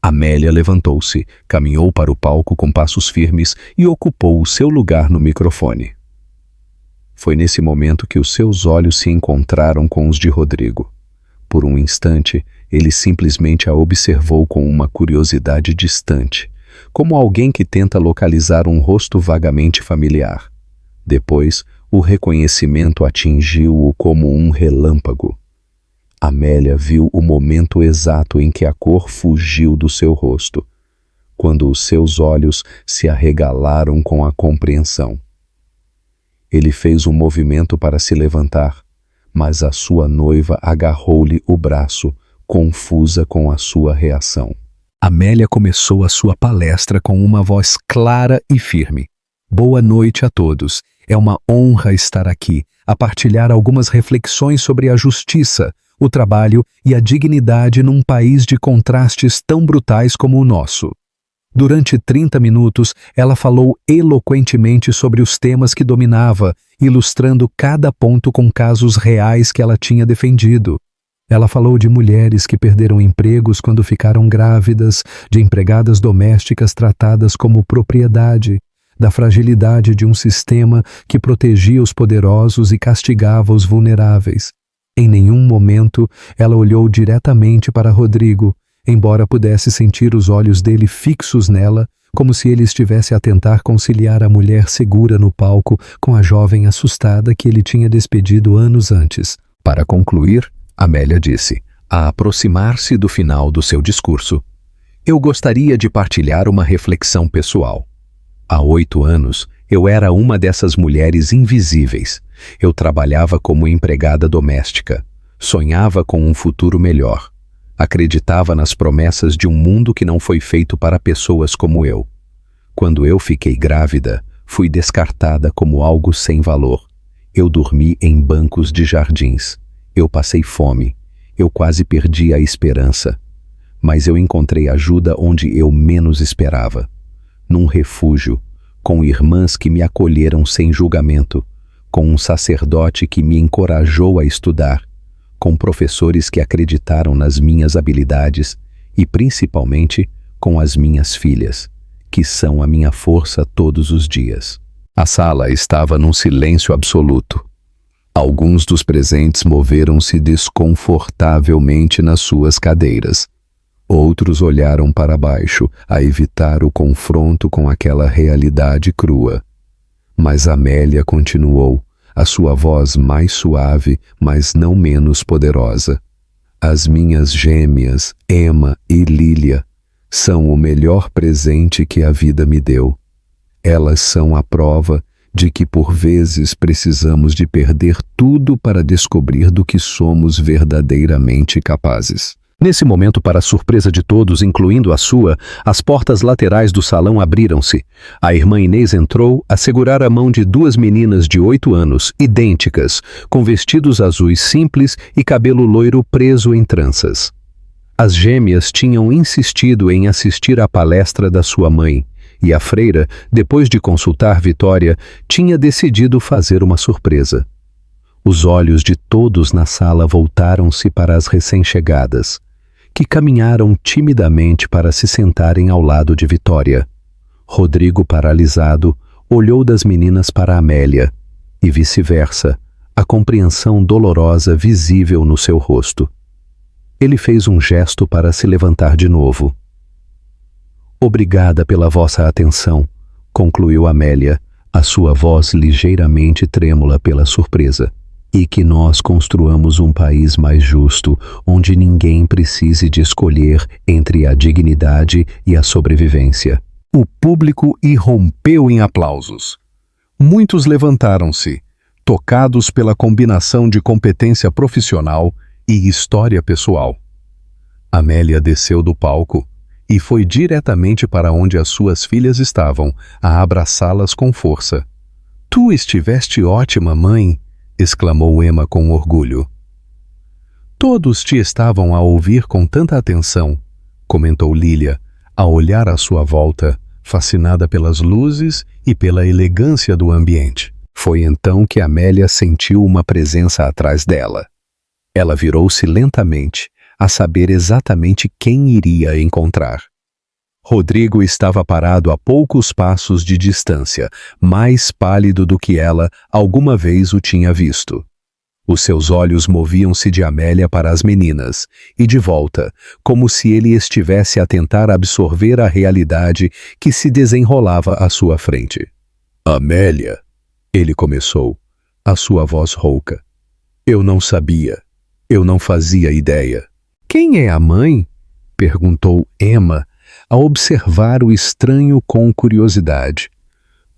Amélia levantou-se, caminhou para o palco com passos firmes e ocupou o seu lugar no microfone. Foi nesse momento que os seus olhos se encontraram com os de Rodrigo. Por um instante, ele simplesmente a observou com uma curiosidade distante, como alguém que tenta localizar um rosto vagamente familiar. Depois, o reconhecimento atingiu-o como um relâmpago. Amélia viu o momento exato em que a cor fugiu do seu rosto, quando os seus olhos se arregalaram com a compreensão. Ele fez um movimento para se levantar, mas a sua noiva agarrou-lhe o braço, confusa com a sua reação. Amélia começou a sua palestra com uma voz clara e firme. Boa noite a todos. É uma honra estar aqui, a partilhar algumas reflexões sobre a justiça, o trabalho e a dignidade num país de contrastes tão brutais como o nosso. Durante 30 minutos, ela falou eloquentemente sobre os temas que dominava, ilustrando cada ponto com casos reais que ela tinha defendido. Ela falou de mulheres que perderam empregos quando ficaram grávidas, de empregadas domésticas tratadas como propriedade, da fragilidade de um sistema que protegia os poderosos e castigava os vulneráveis. Em nenhum momento ela olhou diretamente para Rodrigo, embora pudesse sentir os olhos dele fixos nela, como se ele estivesse a tentar conciliar a mulher segura no palco com a jovem assustada que ele tinha despedido anos antes. Para concluir, Amélia disse, a aproximar-se do final do seu discurso, eu gostaria de partilhar uma reflexão pessoal. Há 8 anos, eu era uma dessas mulheres invisíveis. Eu trabalhava como empregada doméstica. Sonhava com um futuro melhor. Acreditava nas promessas de um mundo que não foi feito para pessoas como eu. Quando eu fiquei grávida, fui descartada como algo sem valor. Eu dormi em bancos de jardins. Eu passei fome. Eu quase perdi a esperança. Mas eu encontrei ajuda onde eu menos esperava. Num refúgio, com irmãs que me acolheram sem julgamento, com um sacerdote que me encorajou a estudar, com professores que acreditaram nas minhas habilidades e, principalmente, com as minhas filhas, que são a minha força todos os dias. A sala estava num silêncio absoluto. Alguns dos presentes moveram-se desconfortavelmente nas suas cadeiras. Outros olharam para baixo, a evitar o confronto com aquela realidade crua. Mas Amélia continuou, a sua voz mais suave, mas não menos poderosa. As minhas gêmeas, Emma e Lília, são o melhor presente que a vida me deu. Elas são a prova de que por vezes precisamos de perder tudo para descobrir do que somos verdadeiramente capazes. Nesse momento, para a surpresa de todos, incluindo a sua, as portas laterais do salão abriram-se. A irmã Inês entrou a segurar a mão de 2 meninas de 8 anos, idênticas, com vestidos azuis simples e cabelo loiro preso em tranças. As gêmeas tinham insistido em assistir à palestra da sua mãe, e a freira, depois de consultar Vitória, tinha decidido fazer uma surpresa. Os olhos de todos na sala voltaram-se para as recém-chegadas, que caminharam timidamente para se sentarem ao lado de Vitória. Rodrigo, paralisado, olhou das meninas para Amélia, e vice-versa, a compreensão dolorosa visível no seu rosto. Ele fez um gesto para se levantar de novo. Obrigada pela vossa atenção, concluiu Amélia, a sua voz ligeiramente trêmula pela surpresa. E que nós construamos um país mais justo, onde ninguém precise de escolher entre a dignidade e a sobrevivência. O público irrompeu em aplausos. Muitos levantaram-se, tocados pela combinação de competência profissional e história pessoal. Amélia desceu do palco e foi diretamente para onde as suas filhas estavam, a abraçá-las com força. Tu estiveste ótima, mãe! Exclamou Emma com orgulho. Todos te estavam a ouvir com tanta atenção, comentou Lília, a olhar à sua volta, fascinada pelas luzes e pela elegância do ambiente. Foi então que Amélia sentiu uma presença atrás dela. Ela virou-se lentamente, a saber exatamente quem iria encontrar. Rodrigo estava parado a poucos passos de distância, mais pálido do que ela alguma vez o tinha visto. Os seus olhos moviam-se de Amélia para as meninas, e de volta, como se ele estivesse a tentar absorver a realidade que se desenrolava à sua frente. Amélia, ele começou, a sua voz rouca. Eu não sabia. Eu não fazia ideia. Quem é a mãe? Perguntou Emma, a observar o estranho com curiosidade.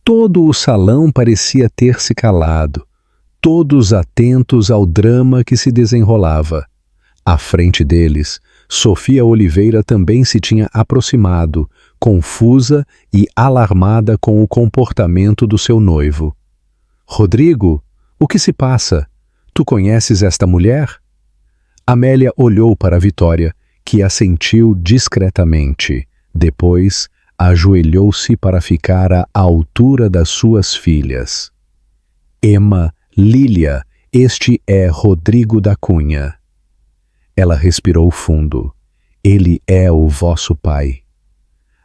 Todo o salão parecia ter se calado, todos atentos ao drama que se desenrolava. À frente deles, Sofia Oliveira também se tinha aproximado, confusa e alarmada com o comportamento do seu noivo. Rodrigo, o que se passa? Tu conheces esta mulher? Amélia olhou para Vitória, que assentiu discretamente. Depois, ajoelhou-se para ficar à altura das suas filhas. Emma, Lília, este é Rodrigo da Cunha. Ela respirou fundo. Ele é o vosso pai.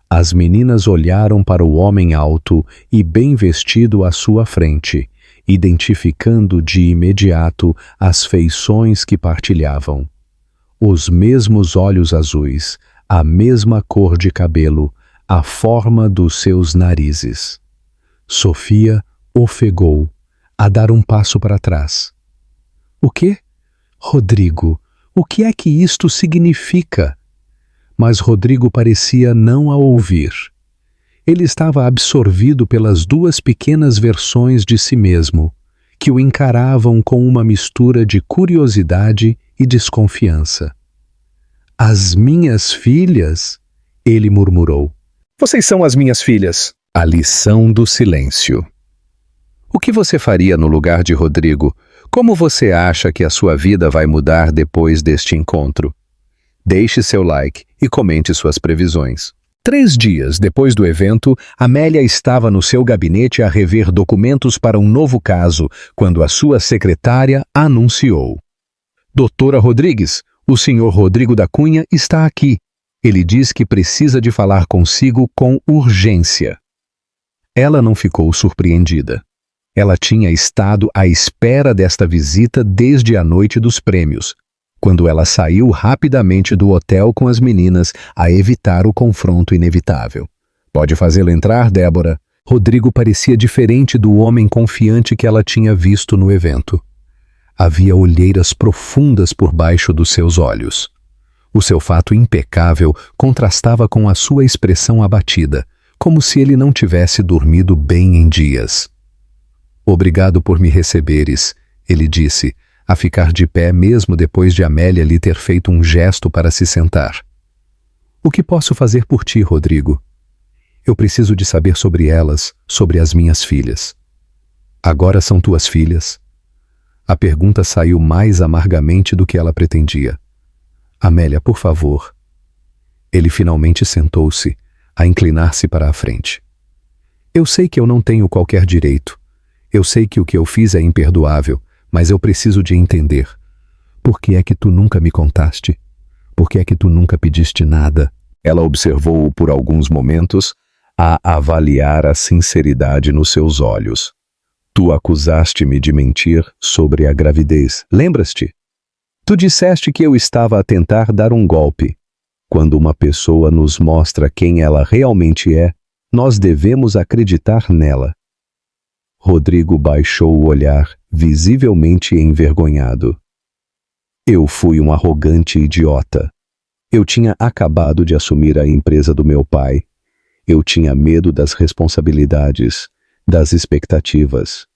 As meninas olharam para o homem alto e bem vestido à sua frente, identificando de imediato as feições que partilhavam. Os mesmos olhos azuis, a mesma cor de cabelo, a forma dos seus narizes. Sofia ofegou, a dar um passo para trás. O quê? Rodrigo, o que é que isto significa? Mas Rodrigo parecia não a ouvir. Ele estava absorvido pelas duas pequenas versões de si mesmo, que o encaravam com uma mistura de curiosidade e desconfiança. As minhas filhas? Ele murmurou. Vocês são as minhas filhas. A lição do silêncio. O que você faria no lugar de Rodrigo? Como você acha que a sua vida vai mudar depois deste encontro? Deixe seu like e comente suas previsões. 3 dias depois do evento, Amélia estava no seu gabinete a rever documentos para um novo caso, quando a sua secretária anunciou. Doutora Rodrigues, o senhor Rodrigo da Cunha está aqui. Ele diz que precisa de falar consigo com urgência. Ela não ficou surpreendida. Ela tinha estado à espera desta visita desde a noite dos prêmios, quando ela saiu rapidamente do hotel com as meninas a evitar o confronto inevitável. Pode fazê-lo entrar, Débora? Rodrigo parecia diferente do homem confiante que ela tinha visto no evento. Havia olheiras profundas por baixo dos seus olhos. O seu fato impecável contrastava com a sua expressão abatida, como se ele não tivesse dormido bem em dias. Obrigado por me receberes, ele disse, a ficar de pé mesmo depois de Amélia lhe ter feito um gesto para se sentar. O que posso fazer por ti, Rodrigo? Eu preciso de saber sobre elas, sobre as minhas filhas. Agora são tuas filhas? A pergunta saiu mais amargamente do que ela pretendia. Amélia, por favor. Ele finalmente sentou-se, a inclinar-se para a frente. Eu sei que eu não tenho qualquer direito. Eu sei que o que eu fiz é imperdoável, mas eu preciso de entender. Por que é que tu nunca me contaste? Por que é que tu nunca pediste nada? Ela observou-o por alguns momentos, a avaliar a sinceridade nos seus olhos. Tu acusaste-me de mentir sobre a gravidez, lembras-te? Tu disseste que eu estava a tentar dar um golpe. Quando uma pessoa nos mostra quem ela realmente é, nós devemos acreditar nela. Rodrigo baixou o olhar, visivelmente envergonhado. Eu fui um arrogante idiota. Eu tinha acabado de assumir a empresa do meu pai. Eu tinha medo das responsabilidades, das expectativas.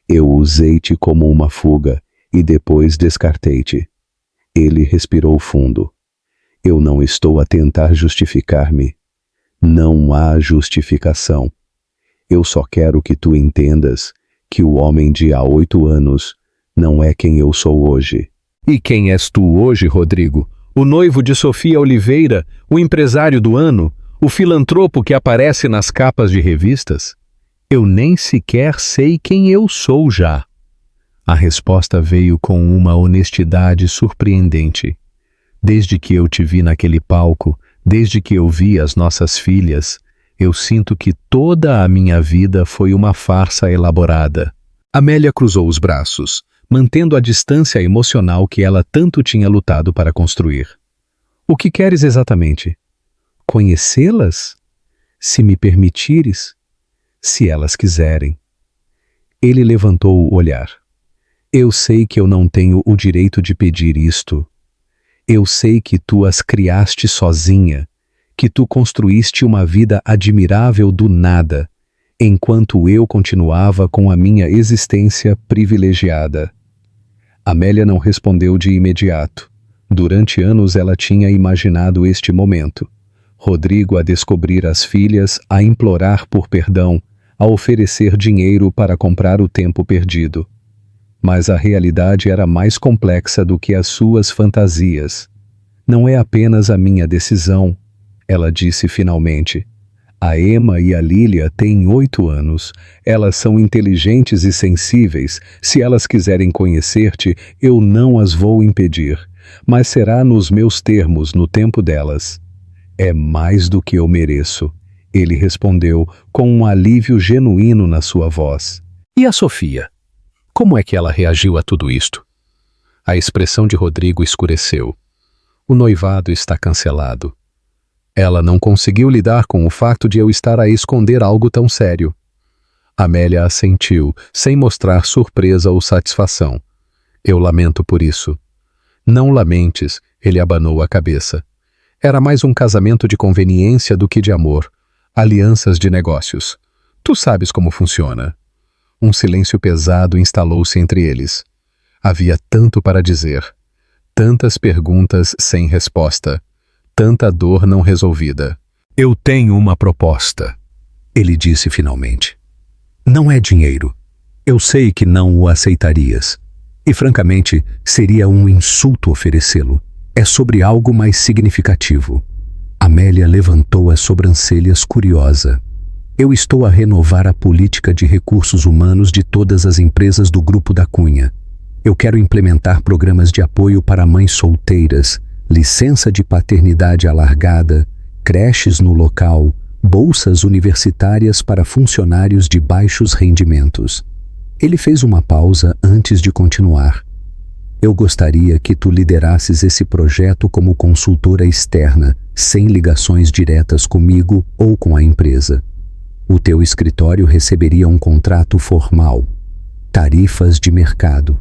Eu usei-te como uma fuga e depois descartei-te. Ele respirou fundo. Eu não estou a tentar justificar-me. Não há justificação. Eu só quero que tu entendas que o homem de há 8 anos não é quem eu sou hoje. E quem és tu hoje, Rodrigo? O noivo de Sofia Oliveira, o empresário do ano, o filantropo que aparece nas capas de revistas? Eu nem sequer sei quem eu sou já. A resposta veio com uma honestidade surpreendente. Desde que eu te vi naquele palco, desde que eu vi as nossas filhas, eu sinto que toda a minha vida foi uma farsa elaborada. Amélia cruzou os braços, mantendo a distância emocional que ela tanto tinha lutado para construir. O que queres exatamente? Conhecê-las? Se me permitires? Se elas quiserem. Ele levantou o olhar. Eu sei que eu não tenho o direito de pedir isto. Eu sei que tu as criaste sozinha, que tu construíste uma vida admirável do nada, enquanto eu continuava com a minha existência privilegiada. Amélia não respondeu de imediato. Durante anos ela tinha imaginado este momento. Rodrigo a descobrir as filhas, a implorar por perdão, a oferecer dinheiro para comprar o tempo perdido. Mas a realidade era mais complexa do que as suas fantasias. Não é apenas a minha decisão, ela disse finalmente. A Emma e a Lília têm 8 anos. Elas são inteligentes e sensíveis. Se elas quiserem conhecer-te, eu não as vou impedir. Mas será nos meus termos, no tempo delas. É mais do que eu mereço, ele respondeu com um alívio genuíno na sua voz. E a Sofia? Como é que ela reagiu a tudo isto? A expressão de Rodrigo escureceu. O noivado está cancelado. Ela não conseguiu lidar com o fato de eu estar a esconder algo tão sério. Amélia assentiu, sem mostrar surpresa ou satisfação. Eu lamento por isso. Não lamentes, ele abanou a cabeça. Era mais um casamento de conveniência do que de amor. Alianças de negócios. Tu sabes como funciona. Um silêncio pesado instalou-se entre eles. Havia tanto para dizer. Tantas perguntas sem resposta. Tanta dor não resolvida. Eu tenho uma proposta, ele disse finalmente. Não é dinheiro. Eu sei que não o aceitarias. E francamente, seria um insulto oferecê-lo. É sobre algo mais significativo. Amélia levantou as sobrancelhas curiosa. Eu estou a renovar a política de recursos humanos de todas as empresas do Grupo da Cunha. Eu quero implementar programas de apoio para mães solteiras, licença de paternidade alargada, creches no local, bolsas universitárias para funcionários de baixos rendimentos. Ele fez uma pausa antes de continuar. Eu gostaria que tu liderasses esse projeto como consultora externa, sem ligações diretas comigo ou com a empresa. O teu escritório receberia um contrato formal, tarifas de mercado.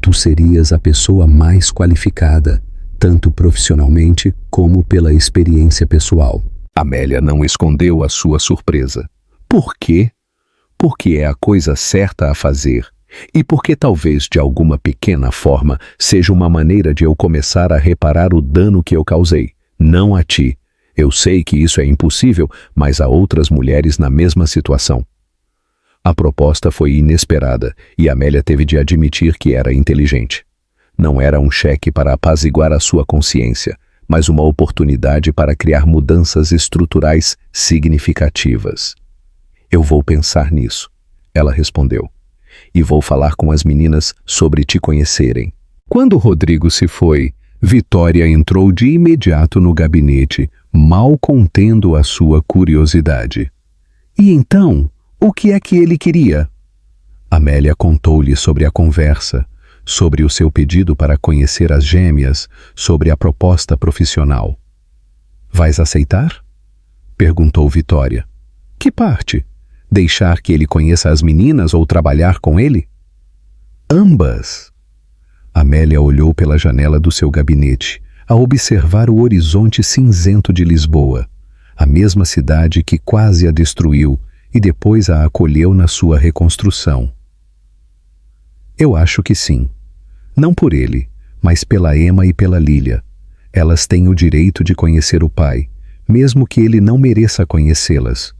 Tu serias a pessoa mais qualificada, tanto profissionalmente como pela experiência pessoal. Amélia não escondeu a sua surpresa. Por quê? Porque é a coisa certa a fazer. E porque talvez de alguma pequena forma seja uma maneira de eu começar a reparar o dano que eu causei, não a ti. Eu sei que isso é impossível, mas há outras mulheres na mesma situação. A proposta foi inesperada e Amélia teve de admitir que era inteligente. Não era um cheque para apaziguar a sua consciência, mas uma oportunidade para criar mudanças estruturais significativas. Eu vou pensar nisso, ela respondeu. E vou falar com as meninas sobre te conhecerem. Quando Rodrigo se foi, Vitória entrou de imediato no gabinete, mal contendo a sua curiosidade. E então, o que é que ele queria? Amélia contou-lhe sobre a conversa, sobre o seu pedido para conhecer as gêmeas, sobre a proposta profissional. Vais aceitar? Perguntou Vitória. Que parte? Deixar que ele conheça as meninas ou trabalhar com ele? Ambas. Amélia olhou pela janela do seu gabinete, a observar o horizonte cinzento de Lisboa, a mesma cidade que quase a destruiu e depois a acolheu na sua reconstrução. Eu acho que sim. Não por ele, mas pela Emma e pela Lília. Elas têm o direito de conhecer o pai, mesmo que ele não mereça conhecê-las.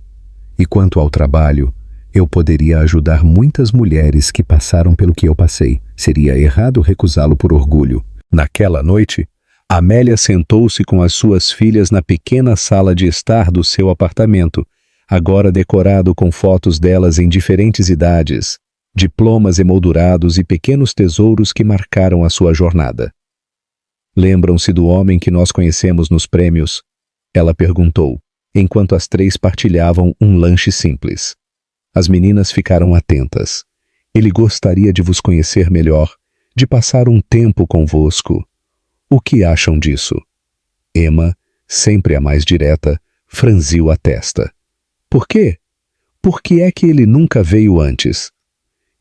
E quanto ao trabalho, eu poderia ajudar muitas mulheres que passaram pelo que eu passei. Seria errado recusá-lo por orgulho. Naquela noite, Amélia sentou-se com as suas filhas na pequena sala de estar do seu apartamento, agora decorado com fotos delas em diferentes idades, diplomas emoldurados e pequenos tesouros que marcaram a sua jornada. Lembram-se do homem que nós conhecemos nos prêmios? Ela perguntou, enquanto as 3 partilhavam um lanche simples. As meninas ficaram atentas. Ele gostaria de vos conhecer melhor, de passar um tempo convosco. O que acham disso? Emma, sempre a mais direta, franziu a testa. Por quê? Por que é que ele nunca veio antes?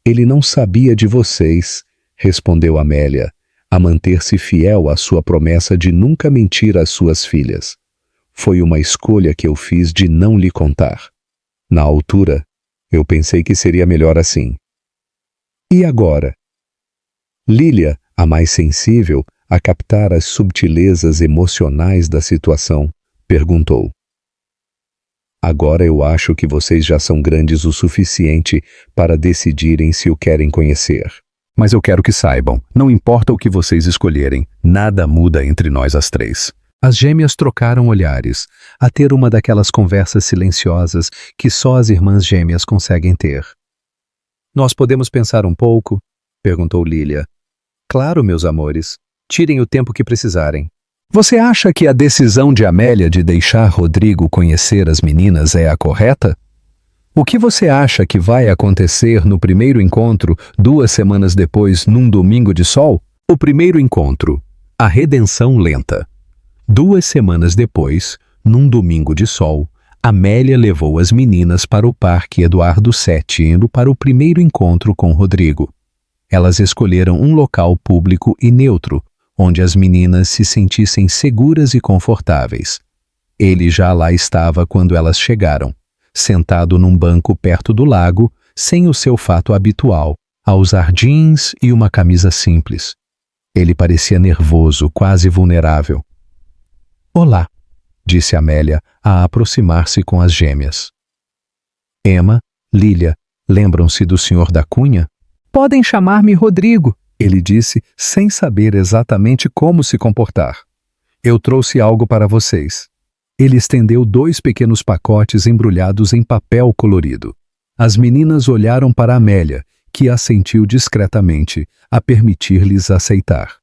Ele não sabia de vocês, respondeu Amélia, a manter-se fiel à sua promessa de nunca mentir às suas filhas. Foi uma escolha que eu fiz de não lhe contar. Na altura, eu pensei que seria melhor assim. E agora? Lília, a mais sensível a captar as subtilezas emocionais da situação, perguntou. Agora eu acho que vocês já são grandes o suficiente para decidirem se o querem conhecer. Mas eu quero que saibam, não importa o que vocês escolherem, nada muda entre nós as três. As gêmeas trocaram olhares, a ter uma daquelas conversas silenciosas que só as irmãs gêmeas conseguem ter. Nós podemos pensar um pouco? Perguntou Lília. Claro, meus amores. Tirem o tempo que precisarem. Você acha que a decisão de Amélia de deixar Rodrigo conhecer as meninas é a correta? O que você acha que vai acontecer no primeiro encontro, 2 semanas depois, num domingo de sol? O primeiro encontro. A redenção lenta. 2 semanas depois, num domingo de sol, Amélia levou as meninas para o Parque Eduardo VII indo para o primeiro encontro com Rodrigo. Elas escolheram um local público e neutro, onde as meninas se sentissem seguras e confortáveis. Ele já lá estava quando elas chegaram, sentado num banco perto do lago, sem o seu fato habitual, a usar jeans e uma camisa simples. Ele parecia nervoso, quase vulnerável. Olá, disse Amélia, a aproximar-se com as gêmeas. Emma, Lília, lembram-se do Sr. da Cunha? Podem chamar-me Rodrigo, ele disse, sem saber exatamente como se comportar. Eu trouxe algo para vocês. Ele estendeu 2 pequenos pacotes embrulhados em papel colorido. As meninas olharam para Amélia, que assentiu discretamente, a permitir-lhes aceitar.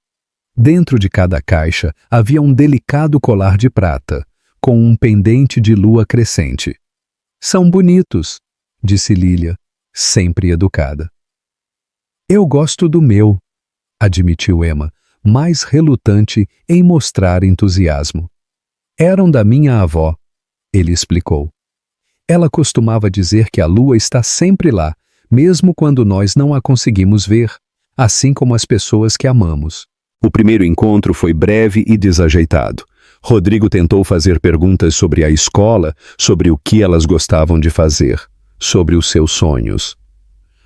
Dentro de cada caixa havia um delicado colar de prata, com um pendente de lua crescente. São bonitos, disse Lília, sempre educada. Eu gosto do meu, admitiu Emma, mais relutante em mostrar entusiasmo. Eram da minha avó, ele explicou. Ela costumava dizer que a lua está sempre lá, mesmo quando nós não a conseguimos ver, assim como as pessoas que amamos. O primeiro encontro foi breve e desajeitado. Rodrigo tentou fazer perguntas sobre a escola, sobre o que elas gostavam de fazer, sobre os seus sonhos.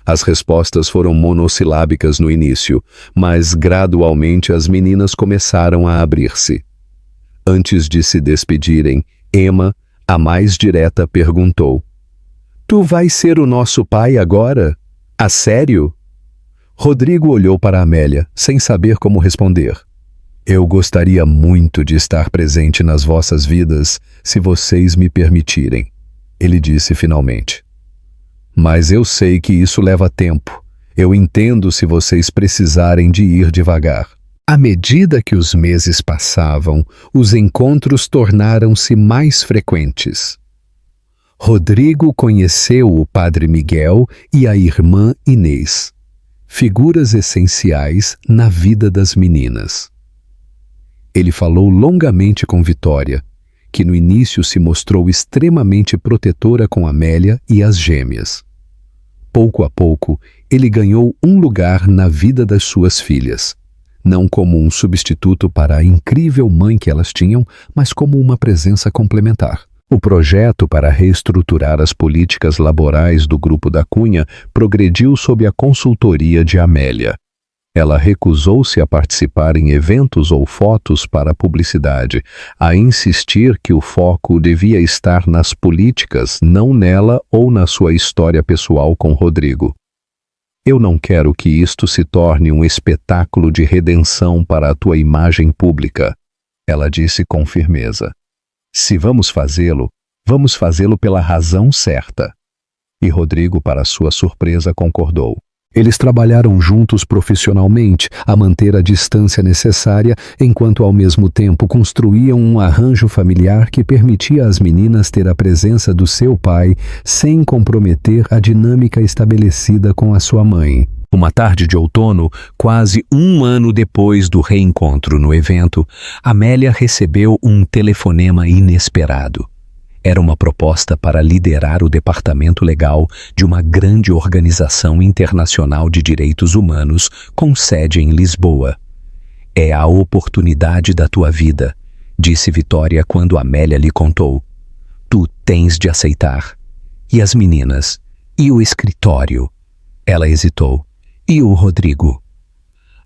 As respostas foram monossilábicas no início, mas gradualmente as meninas começaram a abrir-se. Antes de se despedirem, Emma, a mais direta, perguntou: Tu vais ser o nosso pai agora? A sério? Rodrigo olhou para Amélia, sem saber como responder. Eu gostaria muito de estar presente nas vossas vidas, se vocês me permitirem, ele disse finalmente. Mas eu sei que isso leva tempo. Eu entendo se vocês precisarem de ir devagar. À medida que os meses passavam, os encontros tornaram-se mais frequentes. Rodrigo conheceu o padre Miguel e a irmã Inês, figuras essenciais na vida das meninas. Ele falou longamente com Vitória, que no início se mostrou extremamente protetora com Amélia e as gêmeas. Pouco a pouco, ele ganhou um lugar na vida das suas filhas, não como um substituto para a incrível mãe que elas tinham, mas como uma presença complementar. O projeto para reestruturar as políticas laborais do Grupo da Cunha progrediu sob a consultoria de Amélia. Ela recusou-se a participar em eventos ou fotos para publicidade, a insistir que o foco devia estar nas políticas, não nela ou na sua história pessoal com Rodrigo. Eu não quero que isto se torne um espetáculo de redenção para a tua imagem pública, ela disse com firmeza. Se vamos fazê-lo pela razão certa. E Rodrigo, para sua surpresa, concordou. Eles trabalharam juntos profissionalmente a manter a distância necessária, enquanto ao mesmo tempo construíam um arranjo familiar que permitia às meninas ter a presença do seu pai sem comprometer a dinâmica estabelecida com a sua mãe. Uma tarde de outono, quase um ano depois do reencontro no evento, Amélia recebeu um telefonema inesperado. Era uma proposta para liderar o departamento legal de uma grande organização internacional de direitos humanos com sede em Lisboa. "É a oportunidade da tua vida", disse Vitória quando Amélia lhe contou. "Tu tens de aceitar." "E as meninas? E o escritório?" Ela hesitou. "E o Rodrigo?"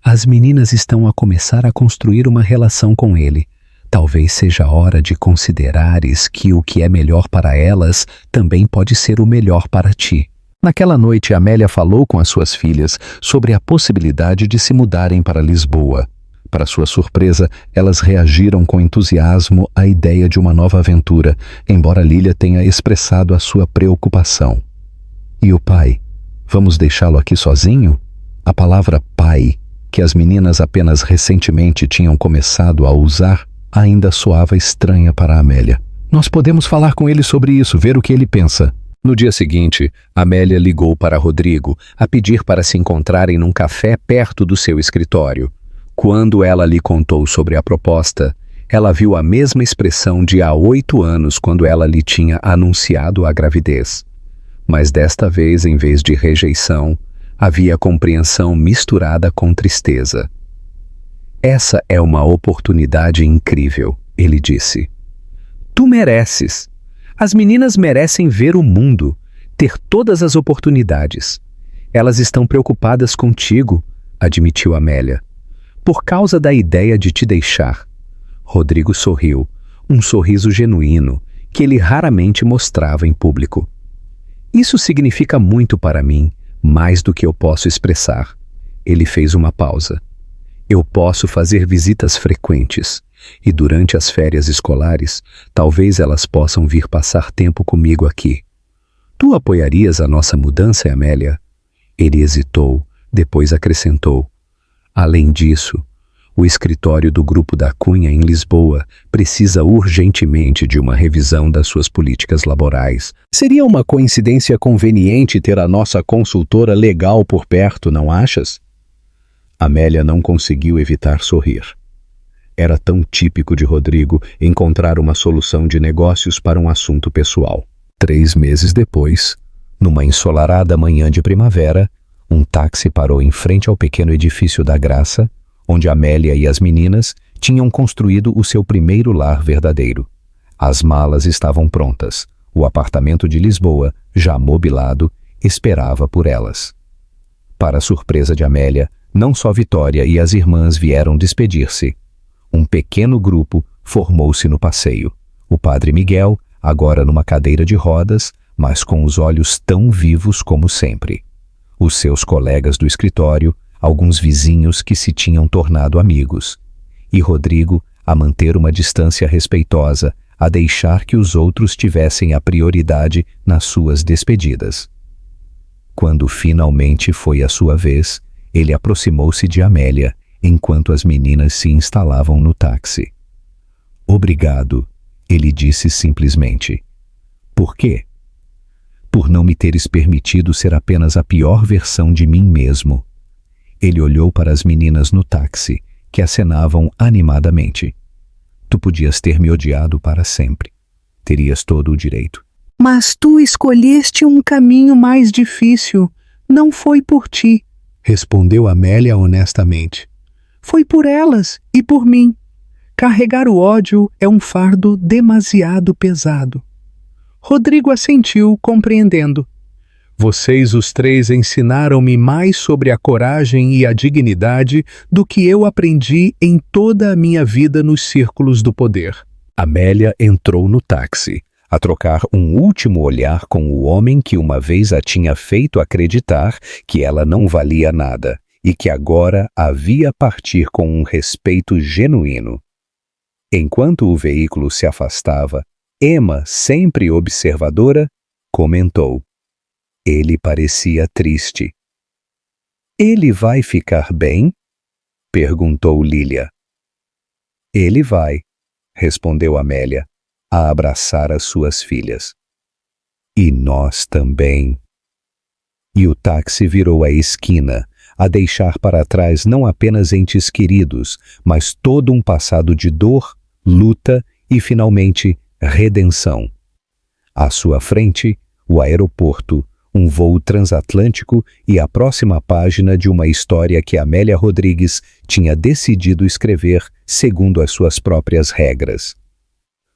"As meninas estão a começar a construir uma relação com ele. Talvez seja hora de considerares que o que é melhor para elas também pode ser o melhor para ti." Naquela noite, Amélia falou com as suas filhas sobre a possibilidade de se mudarem para Lisboa. Para sua surpresa, elas reagiram com entusiasmo à ideia de uma nova aventura, embora Lília tenha expressado a sua preocupação. "E o pai? Vamos deixá-lo aqui sozinho?" A palavra pai, que as meninas apenas recentemente tinham começado a usar, ainda soava estranha para Amélia. "Nós podemos falar com ele sobre isso, ver o que ele pensa." No dia seguinte, Amélia ligou para Rodrigo a pedir para se encontrarem num café perto do seu escritório. Quando ela lhe contou sobre a proposta, ela viu a mesma expressão de há 8 anos quando ela lhe tinha anunciado a gravidez. Mas desta vez, em vez de rejeição, havia compreensão misturada com tristeza. "Essa é uma oportunidade incrível", ele disse. "Tu mereces. As meninas merecem ver o mundo, ter todas as oportunidades. Elas estão preocupadas contigo", admitiu Amélia, "por causa da ideia de te deixar." Rodrigo sorriu, um sorriso genuíno que ele raramente mostrava em público. "Isso significa muito para mim, mais do que eu posso expressar." Ele fez uma pausa. "Eu posso fazer visitas frequentes, e durante as férias escolares, talvez elas possam vir passar tempo comigo aqui. Tu apoiarias a nossa mudança, Amélia?" Ele hesitou, depois acrescentou: "Além disso, o escritório do Grupo da Cunha em Lisboa precisa urgentemente de uma revisão das suas políticas laborais. Seria uma coincidência conveniente ter a nossa consultora legal por perto, não achas?" Amélia não conseguiu evitar sorrir. Era tão típico de Rodrigo encontrar uma solução de negócios para um assunto pessoal. 3 meses depois, numa ensolarada manhã de primavera, um táxi parou em frente ao pequeno edifício da Graça, onde Amélia e as meninas tinham construído o seu primeiro lar verdadeiro. As malas estavam prontas. O apartamento de Lisboa, já mobilado, esperava por elas. Para a surpresa de Amélia, não só Vitória e as irmãs vieram despedir-se. Um pequeno grupo formou-se no passeio. O padre Miguel, agora numa cadeira de rodas, mas com os olhos tão vivos como sempre. Os seus colegas do escritório, alguns vizinhos que se tinham tornado amigos. E Rodrigo, a manter uma distância respeitosa, a deixar que os outros tivessem a prioridade nas suas despedidas. Quando finalmente foi a sua vez, ele aproximou-se de Amélia, enquanto as meninas se instalavam no táxi. "Obrigado", ele disse simplesmente. "Por quê?" "Por não me teres permitido ser apenas a pior versão de mim mesmo." Ele olhou para as meninas no táxi, que acenavam animadamente. "Tu podias ter me odiado para sempre. Terias todo o direito." "Mas tu escolheste um caminho mais difícil. Não foi por ti", respondeu Amélia honestamente. "Foi por elas e por mim. Carregar o ódio é um fardo demasiado pesado." Rodrigo assentiu, compreendendo. "Vocês os 3 ensinaram-me mais sobre a coragem e a dignidade do que eu aprendi em toda a minha vida nos círculos do poder." Amélia entrou no táxi, a trocar um último olhar com o homem que uma vez a tinha feito acreditar que ela não valia nada e que agora a via partir com um respeito genuíno. Enquanto o veículo se afastava, Emma, sempre observadora, comentou: "Ele parecia triste." Ele vai ficar bem? Perguntou Lília. Ele vai, respondeu Amélia, a abraçar as suas filhas. E nós também. E o táxi virou a esquina, a deixar para trás não apenas entes queridos, mas todo um passado de dor, luta e, finalmente, redenção. À sua frente, o aeroporto, um voo transatlântico e a próxima página de uma história que Amélia Rodrigues tinha decidido escrever segundo as suas próprias regras.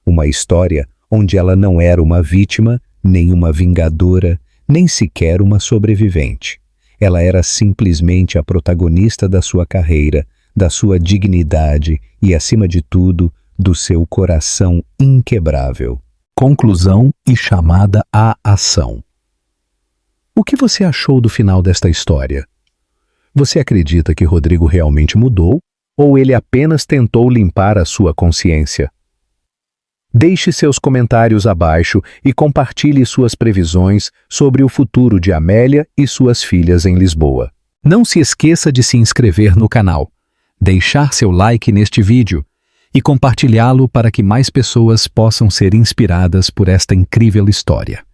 Uma história onde ela não era uma vítima, nem uma vingadora, nem sequer uma sobrevivente. Ela era simplesmente a protagonista da sua carreira, da sua dignidade e, acima de tudo, do seu coração inquebrável. Conclusão e chamada à ação. O que você achou do final desta história? Você acredita que Rodrigo realmente mudou ou ele apenas tentou limpar a sua consciência? Deixe seus comentários abaixo e compartilhe suas previsões sobre o futuro de Amélia e suas filhas em Lisboa. Não se esqueça de se inscrever no canal, deixar seu like neste vídeo e compartilhá-lo para que mais pessoas possam ser inspiradas por esta incrível história.